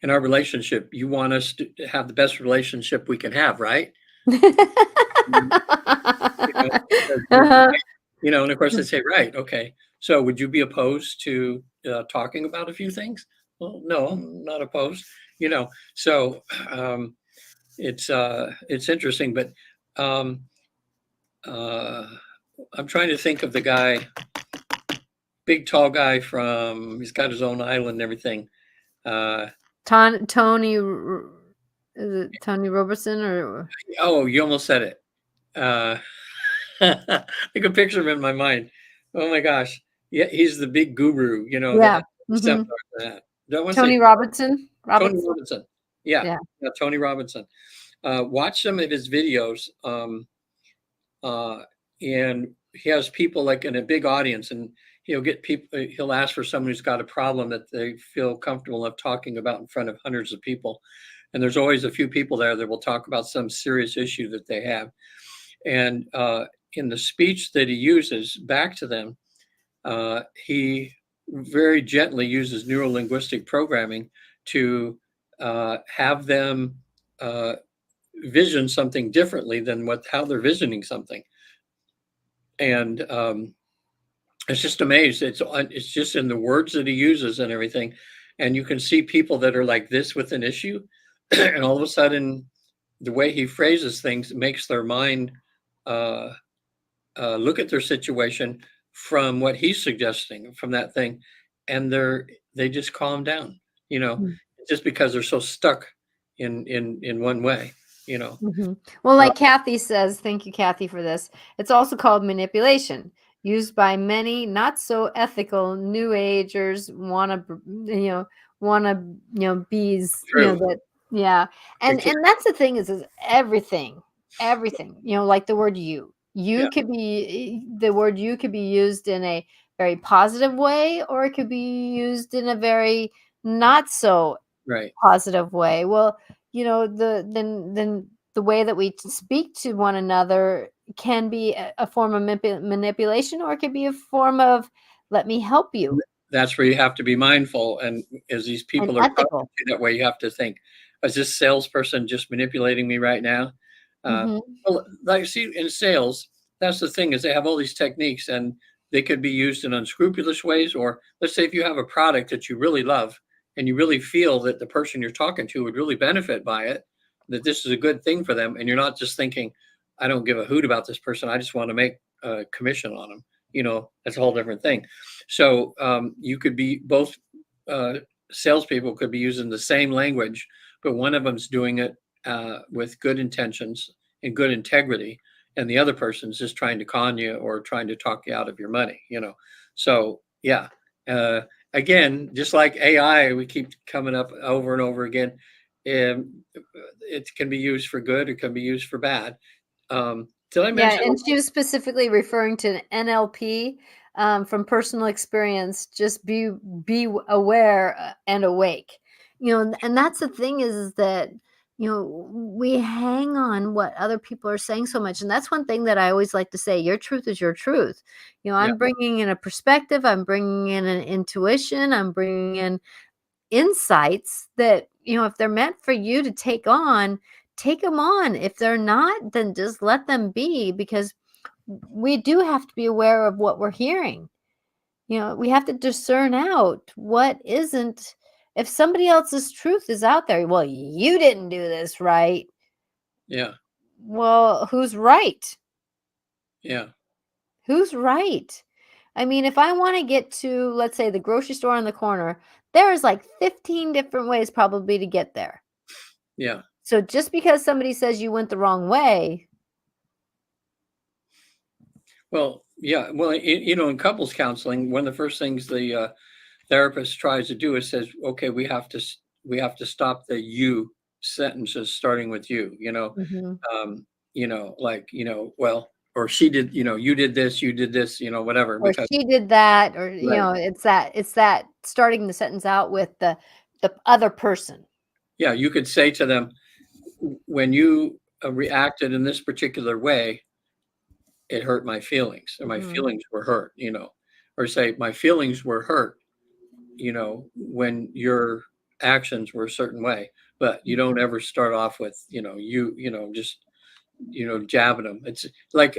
Speaker 2: our relationship, you want us to have the best relationship we can have, right? Mhm.
Speaker 1: Uh-huh.
Speaker 2: And of course they say, right, okay. So would you be opposed to talking about a few things? Well, no, I'm not opposed. So it's interesting, but um, uh, I'm trying to think of the guy, big tall guy he's got his own island and everything. Uh,
Speaker 1: Tony, is it Tony Robertson or?
Speaker 2: oh, you almost said it. Uh, I can picture him in my mind. Oh my gosh. Yeah, he's the big guru,
Speaker 1: Yeah.
Speaker 2: that
Speaker 1: Hmm.
Speaker 2: seminars and that. Do I want to say
Speaker 1: Tony Robertson.
Speaker 2: Tony
Speaker 1: Robertson.
Speaker 2: Robinson? Yeah,
Speaker 1: Yeah.
Speaker 2: yeah, Tony Robinson. Watch some of his videos, uh, and he has people like in a big audience, and he'll get people. He'll ask for someone who's got a problem that they feel comfortable enough talking about in front of hundreds of people, and there's always a few people there that will talk about some serious issue that they have. And in the speech that he uses back to them, he very gently uses neuro-linguistic programming to have them uh, vision something differently than how they're visioning something. And it's just amazed. It's just in the words that he uses and everything. And you can see people that are like this with an issue, and all of a sudden, the way he phrases things makes their mind uh, look at their situation from what he's suggesting from that thing, and they just calm down. You know,
Speaker 1: Mm-hmm.
Speaker 2: just because they're so stuck in one way. You know,
Speaker 1: Mm-hmm. Well,
Speaker 2: uh,
Speaker 1: like Kathy says, thank you, Kathy, for this. It's also called manipulation, used by many not so ethical New Agers, bees,
Speaker 2: true.
Speaker 1: that, yeah. And
Speaker 2: Exa-
Speaker 1: that's the thing is everything, like the word you.
Speaker 2: Yeah.
Speaker 1: The word you could be used in a very positive way, or it could be used in a very not so
Speaker 2: Right.
Speaker 1: positive way. Well, then the way that we speak to one another can be a form of manipulation, or it could be a form of let me help you,
Speaker 2: That's where you have to be mindful. And as these
Speaker 1: and
Speaker 2: people are talking
Speaker 1: ethical.
Speaker 2: to you that way, you have to think, is this salesperson just manipulating me right now? Uh,
Speaker 1: Hmm.
Speaker 2: well, like see in sales, that's the thing is they have all these techniques and they could be used in unscrupulous ways. Or let's say if you have a product that you really love and you really feel that the person you're talking to would really benefit by it, that this is a good thing for them. And you're not just thinking, I don't give a hoot about this person. I just want to make a commission on them. That's a whole different thing. So you could be both uh, salespeople could be using the same language, but one of them's doing it with good intentions and good integrity, and the other person's just trying to con you or trying to talk you out of your money. So yeah, uh, again, just like AI, we keep coming up over and over again. Um, it can be used for good, it can be used for bad. Did I
Speaker 1: Yeah,
Speaker 2: mention?
Speaker 1: and she was specifically referring to NLP, from personal experience. Just be aware, and awake. And that's the thing is that we hang on what other people are saying so much, and that's one thing that I always like to say: your truth is your truth.
Speaker 2: Yeah,
Speaker 1: I'm bringing in a perspective, I'm bringing in an intuition, I'm bringing in insights that, if they're meant for you to take them on. If they're not, then just let them be, because we do have to be aware of what we're hearing. We have to discern out what isn't. If somebody else's truth is out there, well, you didn't do this right.
Speaker 2: yeah,
Speaker 1: Well, who's right?
Speaker 2: yeah.
Speaker 1: Who's right? I mean, if I want to get to, let's say, the grocery store on the corner, there's like 15 different ways probably to get there.
Speaker 2: Yeah.
Speaker 1: So just because somebody says you went the wrong way.
Speaker 2: Well, yeah. Well, in couples counseling, one of the first things the therapist tries to do is says, okay, we have to stop the you sentences starting with you.
Speaker 1: Mhm.
Speaker 2: Um, like, well, or she did, you did this, whatever,
Speaker 1: Or
Speaker 2: because
Speaker 1: she did that, or
Speaker 2: right.
Speaker 1: it's that starting the sentence out with the other person.
Speaker 2: Yeah, you could say to them, when you reacted in this particular way, it hurt my feelings, or my
Speaker 1: Mhm.
Speaker 2: feelings were hurt, or say my feelings were hurt, when your actions were a certain way. But you don't ever start off with, just, jabbing them. It's like,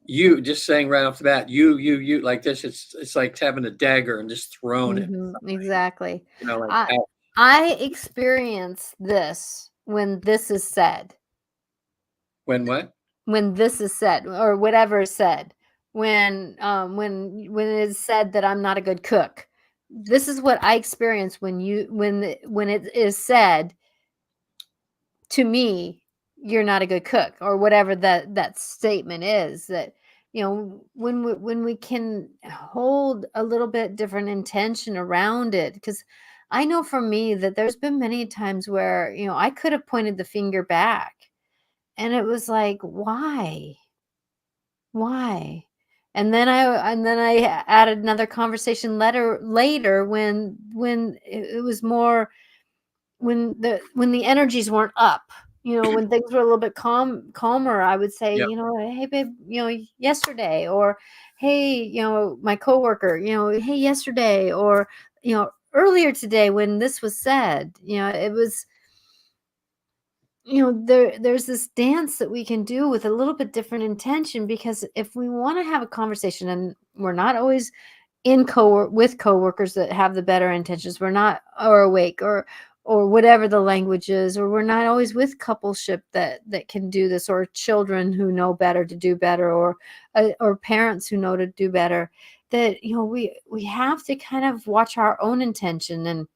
Speaker 2: you just saying right off the bat, you like this. It's like having a dagger and just throwing it,
Speaker 1: Mhm. Exactly.
Speaker 2: like,
Speaker 1: I
Speaker 2: ow.
Speaker 1: I experience this when this is said.
Speaker 2: When what?
Speaker 1: When this is said, or whatever is said. When it is said that I'm not a good cook. This is what I experience when it is said to me, "You're not a good cook," or whatever that statement is. That, when we can hold a little bit different intention around it, because I know for me that there's been many times where, I could have pointed the finger back, and it was like, "Why? Why?" And then I added another conversation later when it was more, when the energies weren't up, when things were a little bit calmer, I would say,
Speaker 2: Yeah.
Speaker 1: "Hey babe, yesterday," or, "Hey, my coworker, hey, yesterday," or, earlier today when this was said, it was, there's this dance that we can do with a little bit different intention, because if we want to have a conversation, and we're not always with coworkers that have the better intentions, we're not, or awake, or whatever the language is, or we're not always with coupleship that can do this, or children who know better to do better, or parents who know to do better, that, we have to kind of watch our own intention. And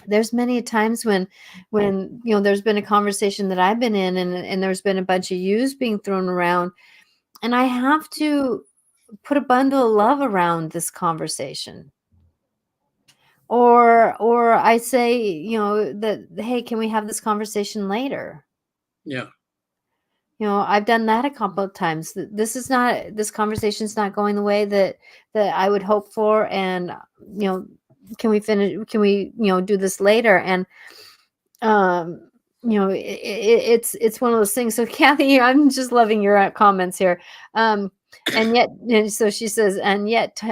Speaker 1: there's many times when there's been a conversation that I've been in, and there's been a bunch of yous being thrown around, and I have to put a bundle of love around this conversation, or I say, that, "Hey, can we have this conversation later?"
Speaker 2: Yeah.
Speaker 1: I've done that a couple of times. This conversation's not going the way that I would hope for, and, can we, do this later? And, um, it's one of those things. So Kathy, I'm just loving your comments here. Um, and so she says, and yet,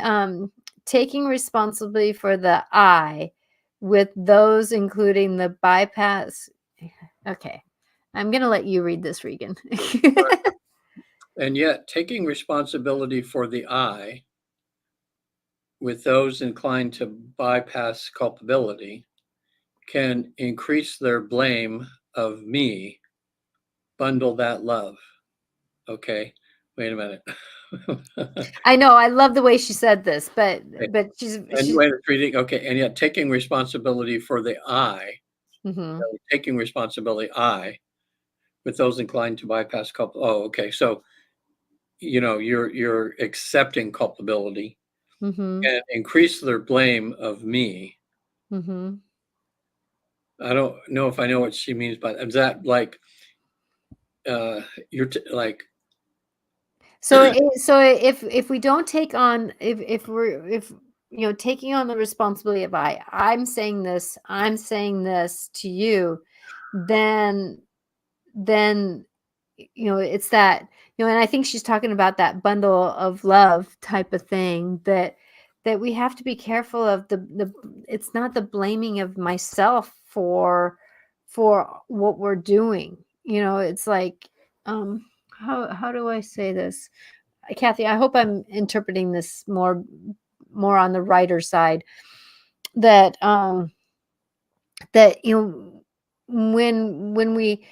Speaker 1: taking responsibility for the I, with those including the bypass. Okay. I'm gonna let you read this, Regan.
Speaker 2: Right. And yet, taking responsibility for the I, with those inclined to bypass culpability, can increase their blame of me. Bundle that love. Okay. Wait a minute.
Speaker 1: I know, I love the way she said this, but
Speaker 2: Okay.
Speaker 1: but she's
Speaker 2: And
Speaker 1: she's
Speaker 2: wait, it's reading. Okay. And yet, taking responsibility for the I,
Speaker 1: Mhm.
Speaker 2: taking responsibility, I, with those inclined to bypass culpability. Oh, okay. So, you're accepting culpability
Speaker 1: Mhm.
Speaker 2: and increase their blame of me.
Speaker 1: Mhm.
Speaker 2: I don't know if I know what she means by that. Is that like, you're like,
Speaker 1: So if we don't take on, if taking on the responsibility of I'm saying this to you, then then it's that, and I think she's talking about that bundle of love type of thing, that we have to be careful of, the it's not the blaming of myself for what we're doing. It's like, um how do I say this? Kathy, I hope I'm interpreting this more on the writer side, that, that, when we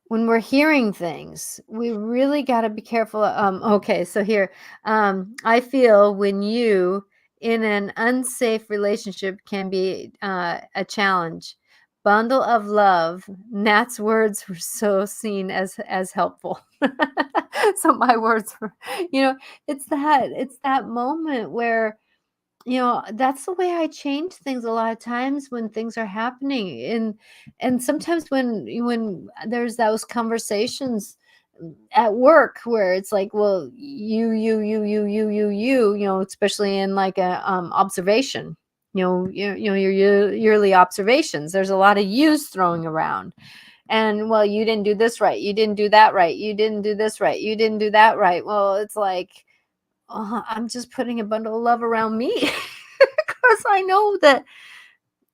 Speaker 1: when we're hearing things, we really got to be careful. Okay, so here, I feel when you in an unsafe relationship can be a challenge. Bundle of love. Nat's words were so seen as helpful. So my words were, you know, it's that moment where that's the way I change things a lot of times when things are happening. And sometimes when there's those conversations at work where it's like, well, especially in like a observation, your yearly observations, there's a lot of yous throwing around. And well, you didn't do this right, you didn't do that right, you didn't do this right, you didn't do that right. Well, it's like, I'm just putting a bundle of love around me because I know that,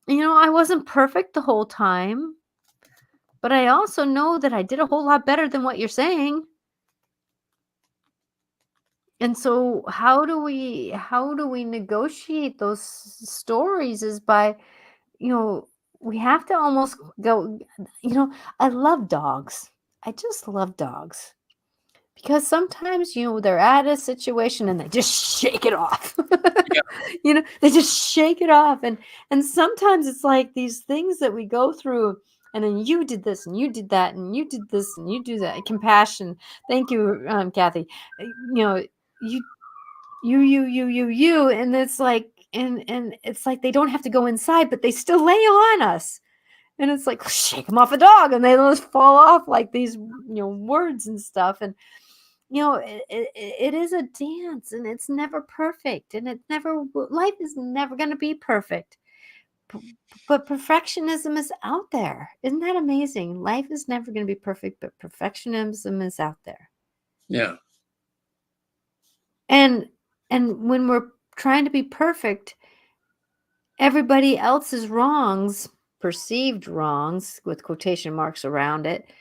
Speaker 1: I wasn't perfect the whole time, but I also know that I did a whole lot better than what you're saying. And so how do we negotiate those stories is by, you know, we have to almost go, I love dogs. I just love dogs. Because sometimes, they're at a situation and they just shake it off.
Speaker 2: Yeah.
Speaker 1: They just shake it off. And sometimes it's like these things that we go through, and then you did this and you did that and you did this and you do that. Compassion. Thank you, Kathy. You you, and it's like, and it's like they don't have to go inside, but they still lay on us. And it's like, shake them off a dog, and they just fall off like these, words and stuff. And it is a dance, and it's never perfect, and life is never going to be perfect. But perfectionism is out there. Isn't that amazing? Life is never going to be perfect, but perfectionism is out there.
Speaker 2: Yeah.
Speaker 1: And when we're trying to be perfect, everybody else's wrongs, perceived wrongs with quotation marks around it,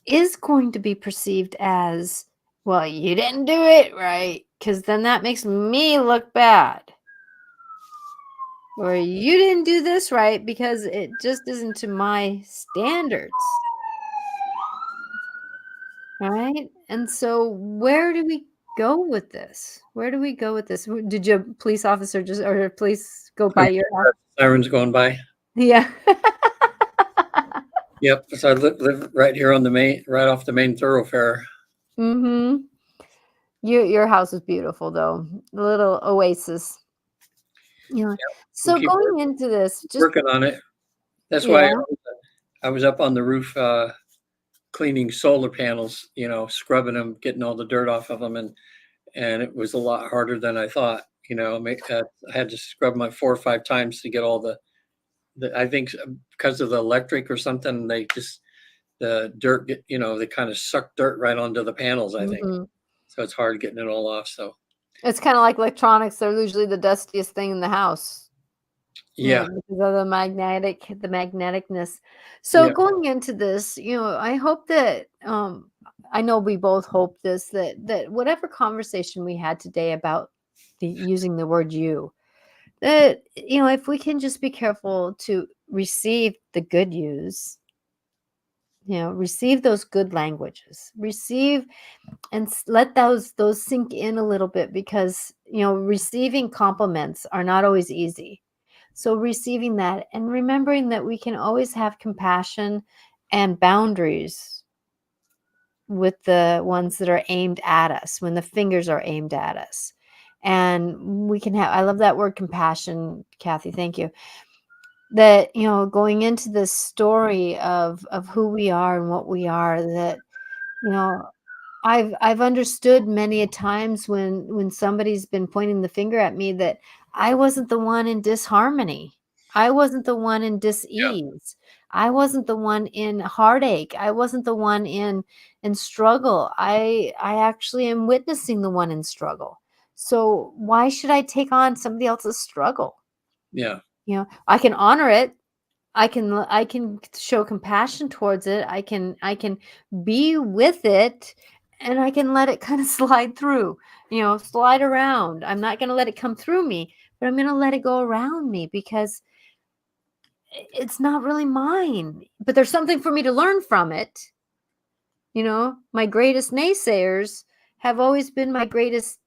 Speaker 1: is going to be perceived as, well, you didn't do it right, because then that makes me look bad. Or you didn't do this right because it just isn't to my standards. Right? And so where do we go with this? Where do we go with this? Did your police officer or police go by your house?
Speaker 2: Sirens going by.
Speaker 1: Yeah.
Speaker 2: Yep. So I live right here on right off the main thoroughfare.
Speaker 1: Mm-hmm. Your house is beautiful, though. A little oasis. Yeah. So
Speaker 2: Keep
Speaker 1: going into this, just
Speaker 2: working on it. That's why
Speaker 1: yeah.
Speaker 2: I was up on the roof cleaning solar panels, scrubbing them, getting all the dirt off of them, and it was a lot harder than I thought. I had to scrub them like 4 or 5 times to get all the I think because of the electric or something, the dirt they kind of suck dirt right onto the panels, I think.
Speaker 1: Mhm.
Speaker 2: So it's hard getting it all off. So
Speaker 1: It's kinda like electronics, they're usually the dustiest thing in the house.
Speaker 2: yeah,
Speaker 1: Because of the magneticness. So
Speaker 2: yeah,
Speaker 1: going into this, I hope that, I know we both hope this, that whatever conversation we had today about using the word "you," that, if we can just be careful to receive the good use, receive those good languages, receive and let those sink in a little bit, because receiving compliments are not always easy. So receiving that and remembering that we can always have compassion and boundaries with the ones that are aimed at us, when the fingers are aimed at us. And we can have, I love that word compassion, Kathy, thank you. That, going into this story of who we are and what we are, that, you know I've understood many a times when somebody's been pointing the finger at me, that I wasn't the one in disharmony. I wasn't the one in
Speaker 2: yeah,
Speaker 1: dis-ease. I wasn't the one in heartache. I wasn't the one in struggle. I actually am witnessing the one in struggle. So why should I take on somebody else's struggle?
Speaker 2: yeah,
Speaker 1: I can honor it. I can show compassion towards it. I can be with it, and I can let it kind of slide through, slide around. I'm not going to let it come through me, but I'm going to let it go around me, because it's not really mine. But there's something for me to learn from it. You know, my greatest naysayers have always been my greatest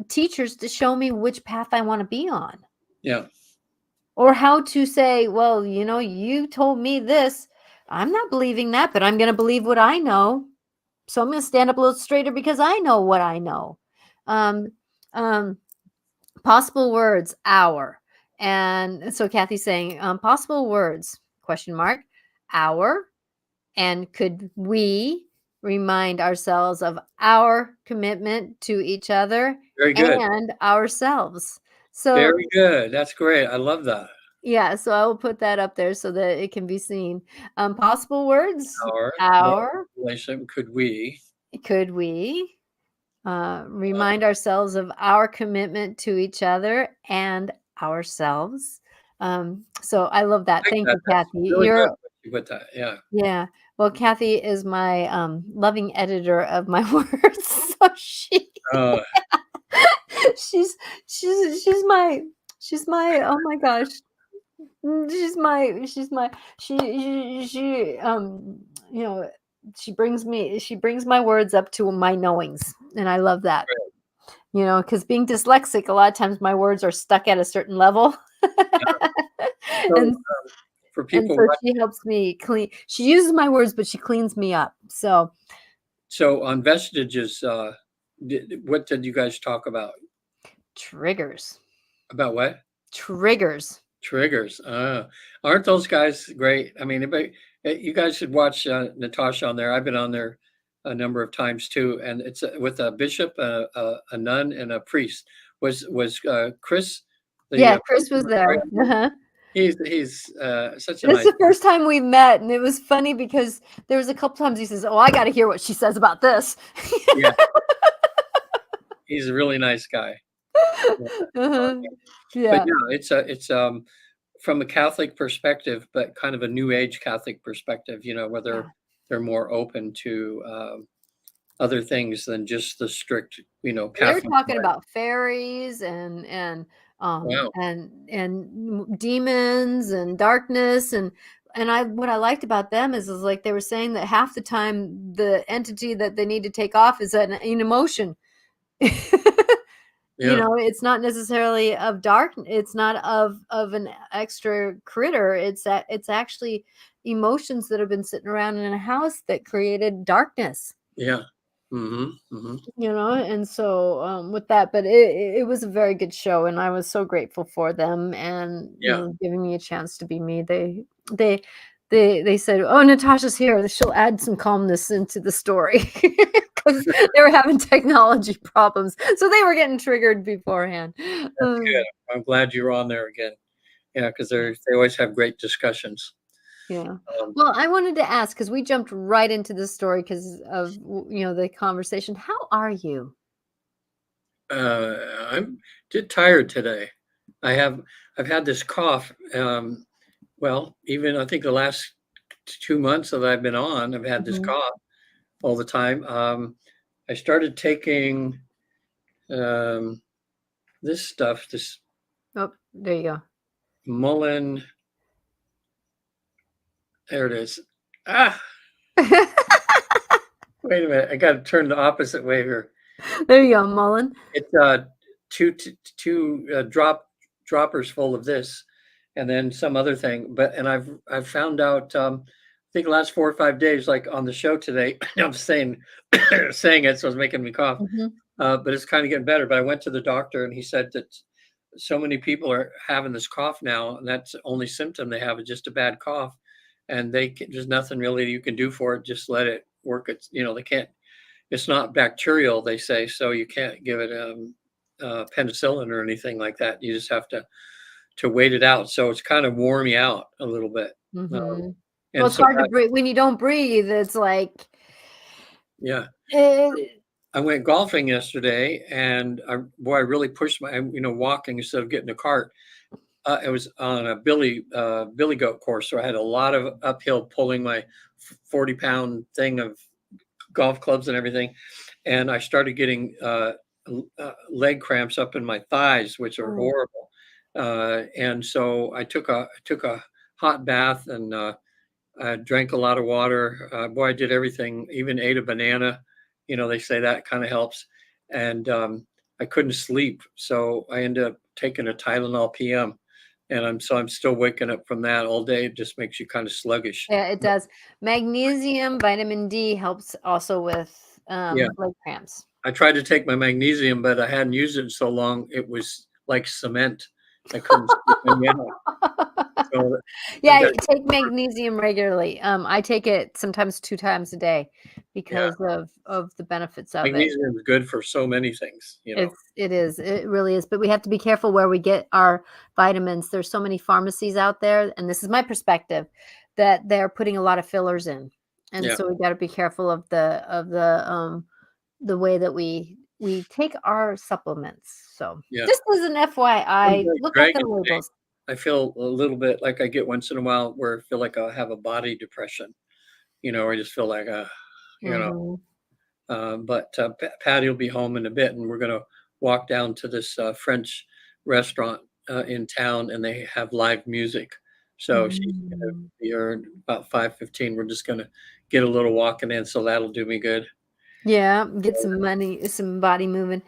Speaker 1: teachers to show me which path I want to be on.
Speaker 2: Yeah.
Speaker 1: Or how to say, well, you know, you told me this. I'm not believing that, but I'm going to believe what I know. So I'm going to stand up a little straighter because I know what I know. Um, um, Possible words, hour. And so Kathy's saying, possible words, question mark, hour. And could we remind ourselves of our commitment to each other
Speaker 2: Very good.
Speaker 1: and ourselves? So,
Speaker 2: Very good. That's great. I love that.
Speaker 1: yeah, so I will put that up there so that it can be seen. Possible words,
Speaker 2: Our
Speaker 1: our,
Speaker 2: relationship, could we?
Speaker 1: could we remind ourselves of our commitment to each other and ourselves? So I love that.
Speaker 2: Like
Speaker 1: Thank
Speaker 2: that.
Speaker 1: you,
Speaker 2: That's
Speaker 1: Kathy.
Speaker 2: really good what you put that. Yeah.
Speaker 1: Yeah. Well, Kathy is my loving editor of my words. So
Speaker 2: Uh,
Speaker 1: she's she's my oh my gosh. She you know, she brings my words up to my knowings, and I love that. You know, because being dyslexic, a lot of times my words are stuck at a certain level.
Speaker 2: so
Speaker 1: and
Speaker 2: for
Speaker 1: and
Speaker 2: people
Speaker 1: so
Speaker 2: watching,
Speaker 1: she helps me clean. She uses my words, but she cleans me up. So
Speaker 2: so on vestiges, what did you guys talk about?
Speaker 1: triggers.
Speaker 2: About what?
Speaker 1: Triggers.
Speaker 2: Triggers. Aren't those guys great? I mean, you guys should watch Natasha on there. I've been on there a number of times too, and it's with a bishop, a nun, and a priest. Was Chris the
Speaker 1: Yeah, Chris was there. Uh-huh.
Speaker 2: he's such a
Speaker 1: It's
Speaker 2: nice.
Speaker 1: the first time we met, and it was funny because there was a couple times he says, "Oh, I got to hear what she says about this."
Speaker 2: Yeah, he's a really nice guy. Yeah.
Speaker 1: Uh-huh.
Speaker 2: But
Speaker 1: Yeah.
Speaker 2: yeah, it's from a Catholic perspective, but kind of a New Age Catholic perspective. Whether
Speaker 1: Yeah.
Speaker 2: they're more open to other things than just the strict,
Speaker 1: They were
Speaker 2: Catholic
Speaker 1: talking
Speaker 2: way.
Speaker 1: about fairies
Speaker 2: Wow.
Speaker 1: and demons and darkness and I what I liked about them is like they were saying that half the time the entity that they need to take off is an emotion. You
Speaker 2: Yeah.
Speaker 1: know, it's not necessarily of dark, it's not of an extra critter, it's actually emotions that have been sitting around in a house that created darkness.
Speaker 2: Yeah. Mhm. Mhm.
Speaker 1: You know, and so with that, but it was a very good show, and I was so grateful for them, and you
Speaker 2: Yeah.
Speaker 1: know, giving me a chance to be me. They they said, "Oh, Natasha's here. She'll add some calmness into the story," because they were having technology problems, so they were getting triggered beforehand.
Speaker 2: That's good. I'm glad you're on there again. Yeah, because they always have great discussions.
Speaker 1: Yeah.
Speaker 2: Um,
Speaker 1: Well, I wanted to ask because we jumped right into the story because of you know the conversation. How are you?
Speaker 2: I'm just tired today. I have I've had this cough. Well, even I think the last 2 months that I've been on, I've had this
Speaker 1: Mhm.
Speaker 2: cough all the time. I started taking um, this stuff, this
Speaker 1: Oh, there you go.
Speaker 2: Mullen. There it is. Ah, wait a minute. I got to turn the opposite way here.
Speaker 1: There you go, Mullen.
Speaker 2: It's two droppers full of this, and then some other thing. And I've found out. I think the last 4 or 5 days, like on the show today, I'm saying saying it, so it's making me cough.
Speaker 1: Mhm.
Speaker 2: But it's kind of getting better. But I went to the doctor, and he said that so many people are having this cough now, and that's the only symptom they have is just a bad cough, and there's nothing really you can do for it. Just let it work. They can't. It's not bacterial, they say, so you can't give it penicillin or anything like that. You just have to wait it out. So it's kind of wore me out a little bit. Um,
Speaker 1: Mhm. Well,
Speaker 2: and
Speaker 1: it's
Speaker 2: so
Speaker 1: hard to breathe when you don't breathe, it's like,
Speaker 2: yeah,
Speaker 1: eh
Speaker 2: I went golfing yesterday, and boy, I really pushed walking instead of getting a cart. It was on a billy goat course, so I had a lot of uphill pulling my 40-pound thing of golf clubs and everything, and I started getting leg cramps up in my thighs, which are
Speaker 1: oh,
Speaker 2: horrible. And so I took a hot bath and I drank a lot of water. Boy, I did everything, even ate a banana. They say that kind of helps. And I couldn't sleep. So I ended up taking a Tylenol PM. And I'm still waking up from that all day. It just makes you kind of sluggish.
Speaker 1: Yeah, it does. Magnesium, vitamin D helps also with
Speaker 2: Yeah.
Speaker 1: leg cramps.
Speaker 2: I tried to take my magnesium, but I hadn't used it in so long. It was like cement. I couldn't sleep anyhow. So I've
Speaker 1: Yeah,
Speaker 2: got,
Speaker 1: take magnesium regularly. I take it sometimes 2 times a day
Speaker 2: yeah,
Speaker 1: because of the benefits of it.
Speaker 2: magnesium is good for so many things.
Speaker 1: It is. It really is, but we have to be careful where we get our vitamins. There's so many pharmacies out there, and this is my perspective, that they're putting a lot of fillers in. And
Speaker 2: Yeah,
Speaker 1: so we gotta be careful of the way that we take our supplements. So,
Speaker 2: yeah.
Speaker 1: just as an
Speaker 2: I'm
Speaker 1: FYI,
Speaker 2: like
Speaker 1: look at the
Speaker 2: dragging today.
Speaker 1: labels.
Speaker 2: I feel a little bit like I get once in a while where I feel like I have a body depression, where I just feel like, you know,
Speaker 1: Mhm.
Speaker 2: but Patty will be home in a bit and we're going to walk down to this French restaurant in town and they have live music. So she's going to
Speaker 1: Mm.
Speaker 2: be here about 5:15. We're just going to get a little walking in. So that'll do me good.
Speaker 1: Yeah, get some body moving.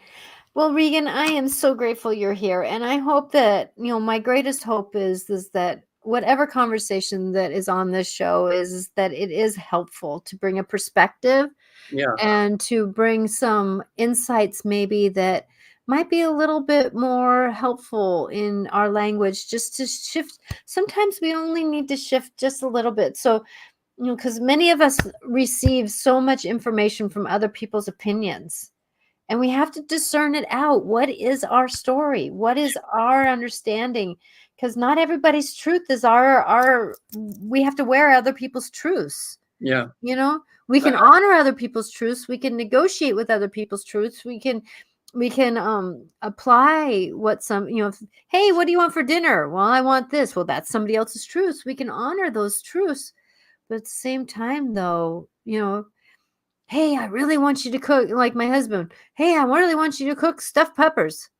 Speaker 1: Well, Regan, I am so grateful you're here, and I hope that, my greatest hope is that whatever conversation that is on this show is that it is helpful to bring a perspective
Speaker 2: Yeah.
Speaker 1: and to bring some insights maybe that might be a little bit more helpful in our language, just to shift. Sometimes we only need to shift just a little bit. So, because many of us receive so much information from other people's opinions, and we have to discern it out. What is our story? What is our understanding? Because not everybody's truth is our we have to wear other people's truths.
Speaker 2: Yeah.
Speaker 1: We
Speaker 2: I,
Speaker 1: can honor other people's truths. We can negotiate with other people's truths. We can apply what some, hey, what do you want for dinner? Well, I want this. Well, that's somebody else's truths. We can honor those truths. But at the same time, though, hey, I really want you to cook, like my husband. Hey, I really want you to cook stuffed peppers.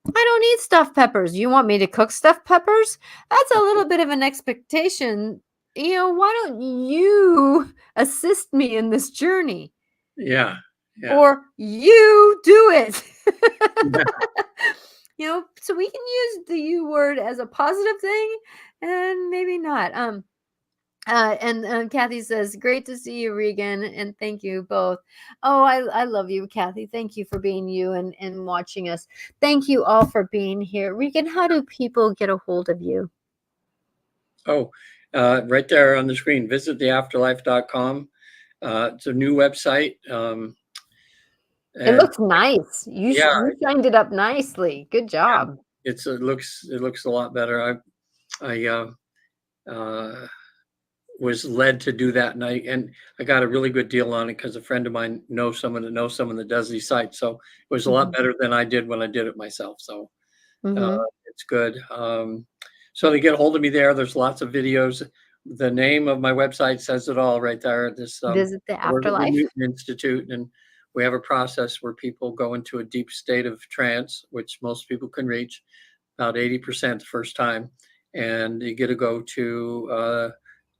Speaker 1: I don't eat stuffed peppers. You want me to cook stuffed peppers? That's a little bit of an expectation. Why don't you assist me in this journey?
Speaker 2: yeah. Yeah.
Speaker 1: Or you do it.
Speaker 2: Yeah.
Speaker 1: So we can use the you word as a positive thing and maybe not. And Kathy says, "Great to see you, Regan, and thank you both." Oh, I love you, Kathy. Thank you for being you and watching us. Thank you all for being here, Regan. How do people get a hold of you?
Speaker 2: Oh, right there on the screen, visittheafterlife.com. It's a new website.
Speaker 1: It
Speaker 2: And
Speaker 1: looks nice. You
Speaker 2: yeah,
Speaker 1: you signed it up nicely. Good
Speaker 2: yeah,
Speaker 1: job.
Speaker 2: it looks a lot better. I was led to do that, and I got a really good deal on it because a friend of mine knows someone that does these sites. So it was a lot
Speaker 1: Mhm.
Speaker 2: better than I did when I did it myself. So uh,
Speaker 1: Mhm.
Speaker 2: it's good. So to get a hold of me there's lots of videos. The name of my website says it all right there.
Speaker 1: Visit the
Speaker 2: I work at the
Speaker 1: afterlife.
Speaker 2: Newton Institute, and we have a process where people go into a deep state of trance, which most people can reach about 80% the first time, and you get to go to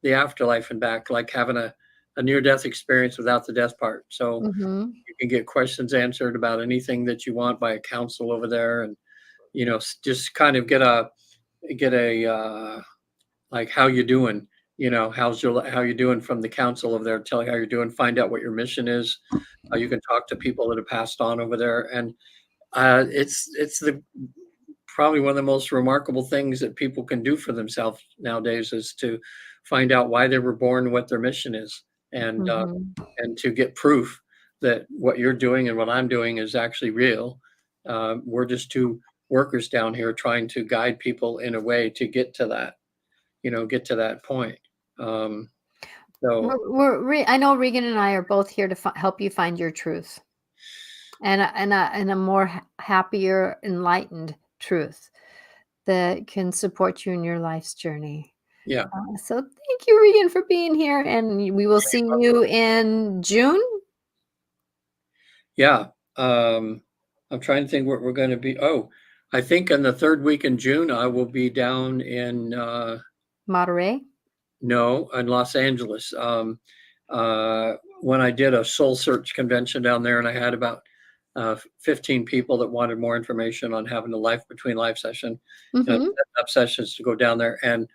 Speaker 2: the afterlife and back, like having a near-death experience without the death part. So
Speaker 1: Mhm.
Speaker 2: you can get questions answered about anything that you want by a counsel over there, and just kind of get a like how you doing, how you doing from the council over there, tell you how you're doing, find out what your mission is. You can talk to people that have passed on over there, and it's the probably one of the most remarkable things that people can do for themselves nowadays is to find out why they were born, what their mission is, and uh,
Speaker 1: Mhm.
Speaker 2: and to get proof that what you're doing and what I'm doing is actually real. We're just two workers down here trying to guide people in a way to get to that point. Um, so
Speaker 1: I know Regan and I are both here to help you find your truth, and a more happier, enlightened truth that can support you in your life's journey.
Speaker 2: yeah,
Speaker 1: So thank you, Regan, for being here, and we will see you in June.
Speaker 2: yeah. I'm trying to think what we're going to be. Oh, I think in the third week in June I will be down in
Speaker 1: Monterey.
Speaker 2: No, in Los Angeles. When I did a soul search convention down there, and I had about 15 people that wanted more information on having a life between life session,
Speaker 1: Mhm.
Speaker 2: setting up sessions to go down there. And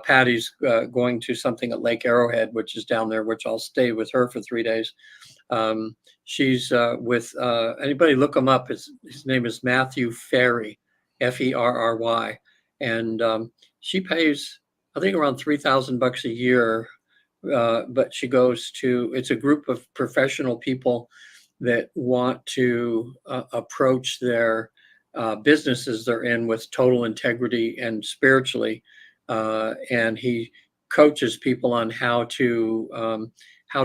Speaker 2: Patty's going to something at Lake Arrowhead, which is down there, which I'll stay with her for 3 days. She's with anybody look him up. His name is Matthew Ferry, Ferry, and she pays I think around $3,000 a year. But she goes to it's a group of professional people that want to approach their businesses they're in with total integrity and spiritually, and he coaches people on how to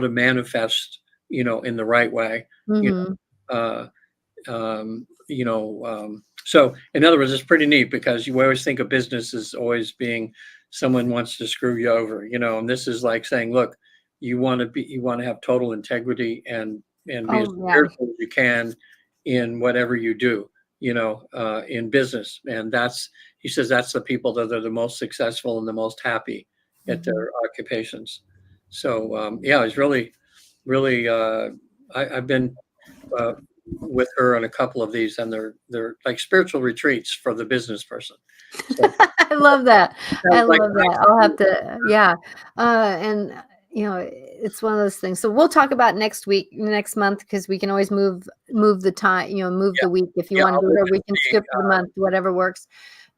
Speaker 2: manifest, in the right way. You
Speaker 1: Mhm.
Speaker 2: know, so in other words, it's pretty neat because you always think of business as always being someone wants to screw you over, and this is like saying, look, you want to have total integrity and be as
Speaker 1: Oh, yeah.
Speaker 2: spiritual as you can in whatever you do, in business. And he says that's the people that are the most successful and the most happy at
Speaker 1: Mhm.
Speaker 2: their occupations. So yeah, it's really, really, I've been uh, with her on a couple of these, and they're like spiritual retreats for the business person. So
Speaker 1: I love that. I
Speaker 2: sounds like
Speaker 1: love
Speaker 2: a nice
Speaker 1: that. I'll have
Speaker 2: thing.
Speaker 1: to, yeah. And it's one of those things. So we'll talk about next month, because we can always move the time, move
Speaker 2: Yeah,
Speaker 1: the week if you
Speaker 2: yeah.
Speaker 1: want to
Speaker 2: I'll
Speaker 1: do
Speaker 2: look
Speaker 1: it, or
Speaker 2: and
Speaker 1: we can
Speaker 2: see.
Speaker 1: skip the month, whatever works.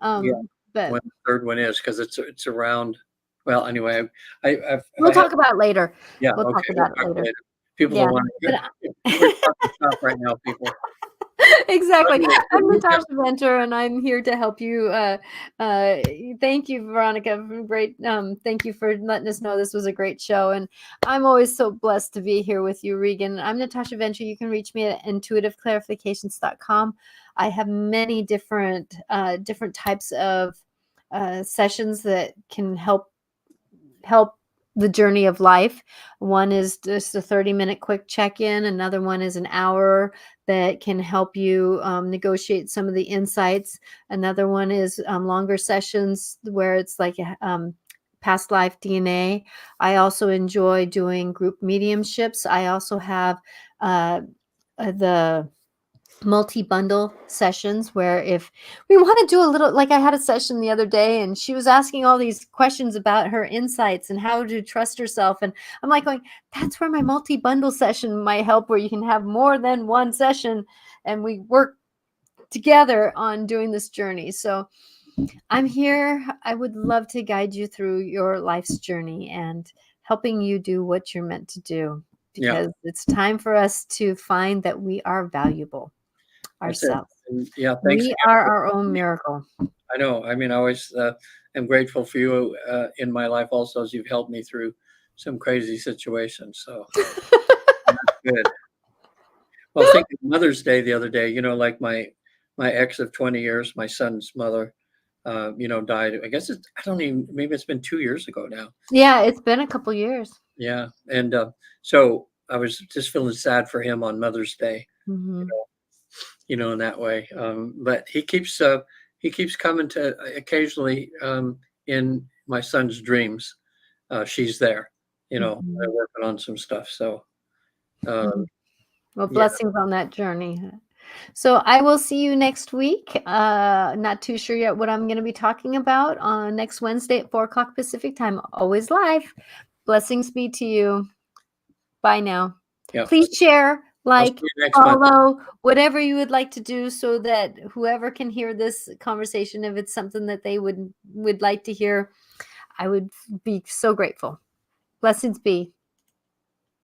Speaker 2: Yeah,
Speaker 1: But
Speaker 2: when the third one is because it's around. Well, anyway,
Speaker 1: we'll
Speaker 2: I have.
Speaker 1: talk about it later.
Speaker 2: Yeah,
Speaker 1: We'll talk
Speaker 2: okay. We'll
Speaker 1: about it
Speaker 2: talk
Speaker 1: later.
Speaker 2: later. People don't
Speaker 1: Yeah.
Speaker 2: want to.
Speaker 1: But
Speaker 2: We're talking shop right now, people.
Speaker 1: exactly.
Speaker 2: Anyway, so
Speaker 1: I'm
Speaker 2: you have.
Speaker 1: Natasha Venter, and I'm here to help you. Uh, thank you, Veronica. Great. Thank you for letting us know this was a great show. And I'm always so blessed to be here with you, Regan. I'm Natasha Venter. You can reach me at intuitiveclarifications.com. I have many different types of sessions that can help the journey of life. One is just a 30-minute quick check-in. Another one is an hour that can help you negotiate some of the insights. Another one is longer sessions where it's like past life DNA. I also enjoy doing group mediumships. I also have the multi-bundle sessions, where if we want to do a little, like I had a session the other day, and she was asking all these questions about her insights and how to trust herself, and I'm like going, that's where my multi-bundle session might help, where you can have more than one session and we work together on doing this journey. So I'm here. I would love to guide you through your life's journey and helping you do what you're meant to do,
Speaker 2: Yeah,
Speaker 1: because it's time for us to find that we are valuable
Speaker 2: that's it.
Speaker 1: ourselves.
Speaker 2: And yeah, thanks
Speaker 1: We
Speaker 2: again
Speaker 1: are
Speaker 2: for.
Speaker 1: our own miracle.
Speaker 2: I know. I mean, I always am grateful for you in my life also, as you've helped me through some crazy situations. So that's good. Well, thinking of Mother's Day the other day, like my ex of 20 years, my son's mother, died. I guess I don't even, maybe it's been 2 years ago now.
Speaker 1: Yeah, it's been a couple years.
Speaker 2: Yeah. And so I was just feeling sad for him on Mother's Day, you
Speaker 1: Mhm.
Speaker 2: know, in that way. But he keeps coming to occasionally in my son's dreams. She's there, they're
Speaker 1: Mhm.
Speaker 2: working on some stuff. So, um,
Speaker 1: Mhm. Well,
Speaker 2: yeah,
Speaker 1: blessings on that journey. So I will see you next week. Not too sure yet what I'm going to be talking about on next Wednesday at 4 o'clock Pacific time. Always live. Blessings be to you. Bye now.
Speaker 2: yeah.
Speaker 1: Please share,
Speaker 2: I'll see
Speaker 1: like,
Speaker 2: you next month.
Speaker 1: follow, whatever you would like to do, so that whoever can hear this conversation, if it's something that they would like to hear, I would be so grateful. Blessings be.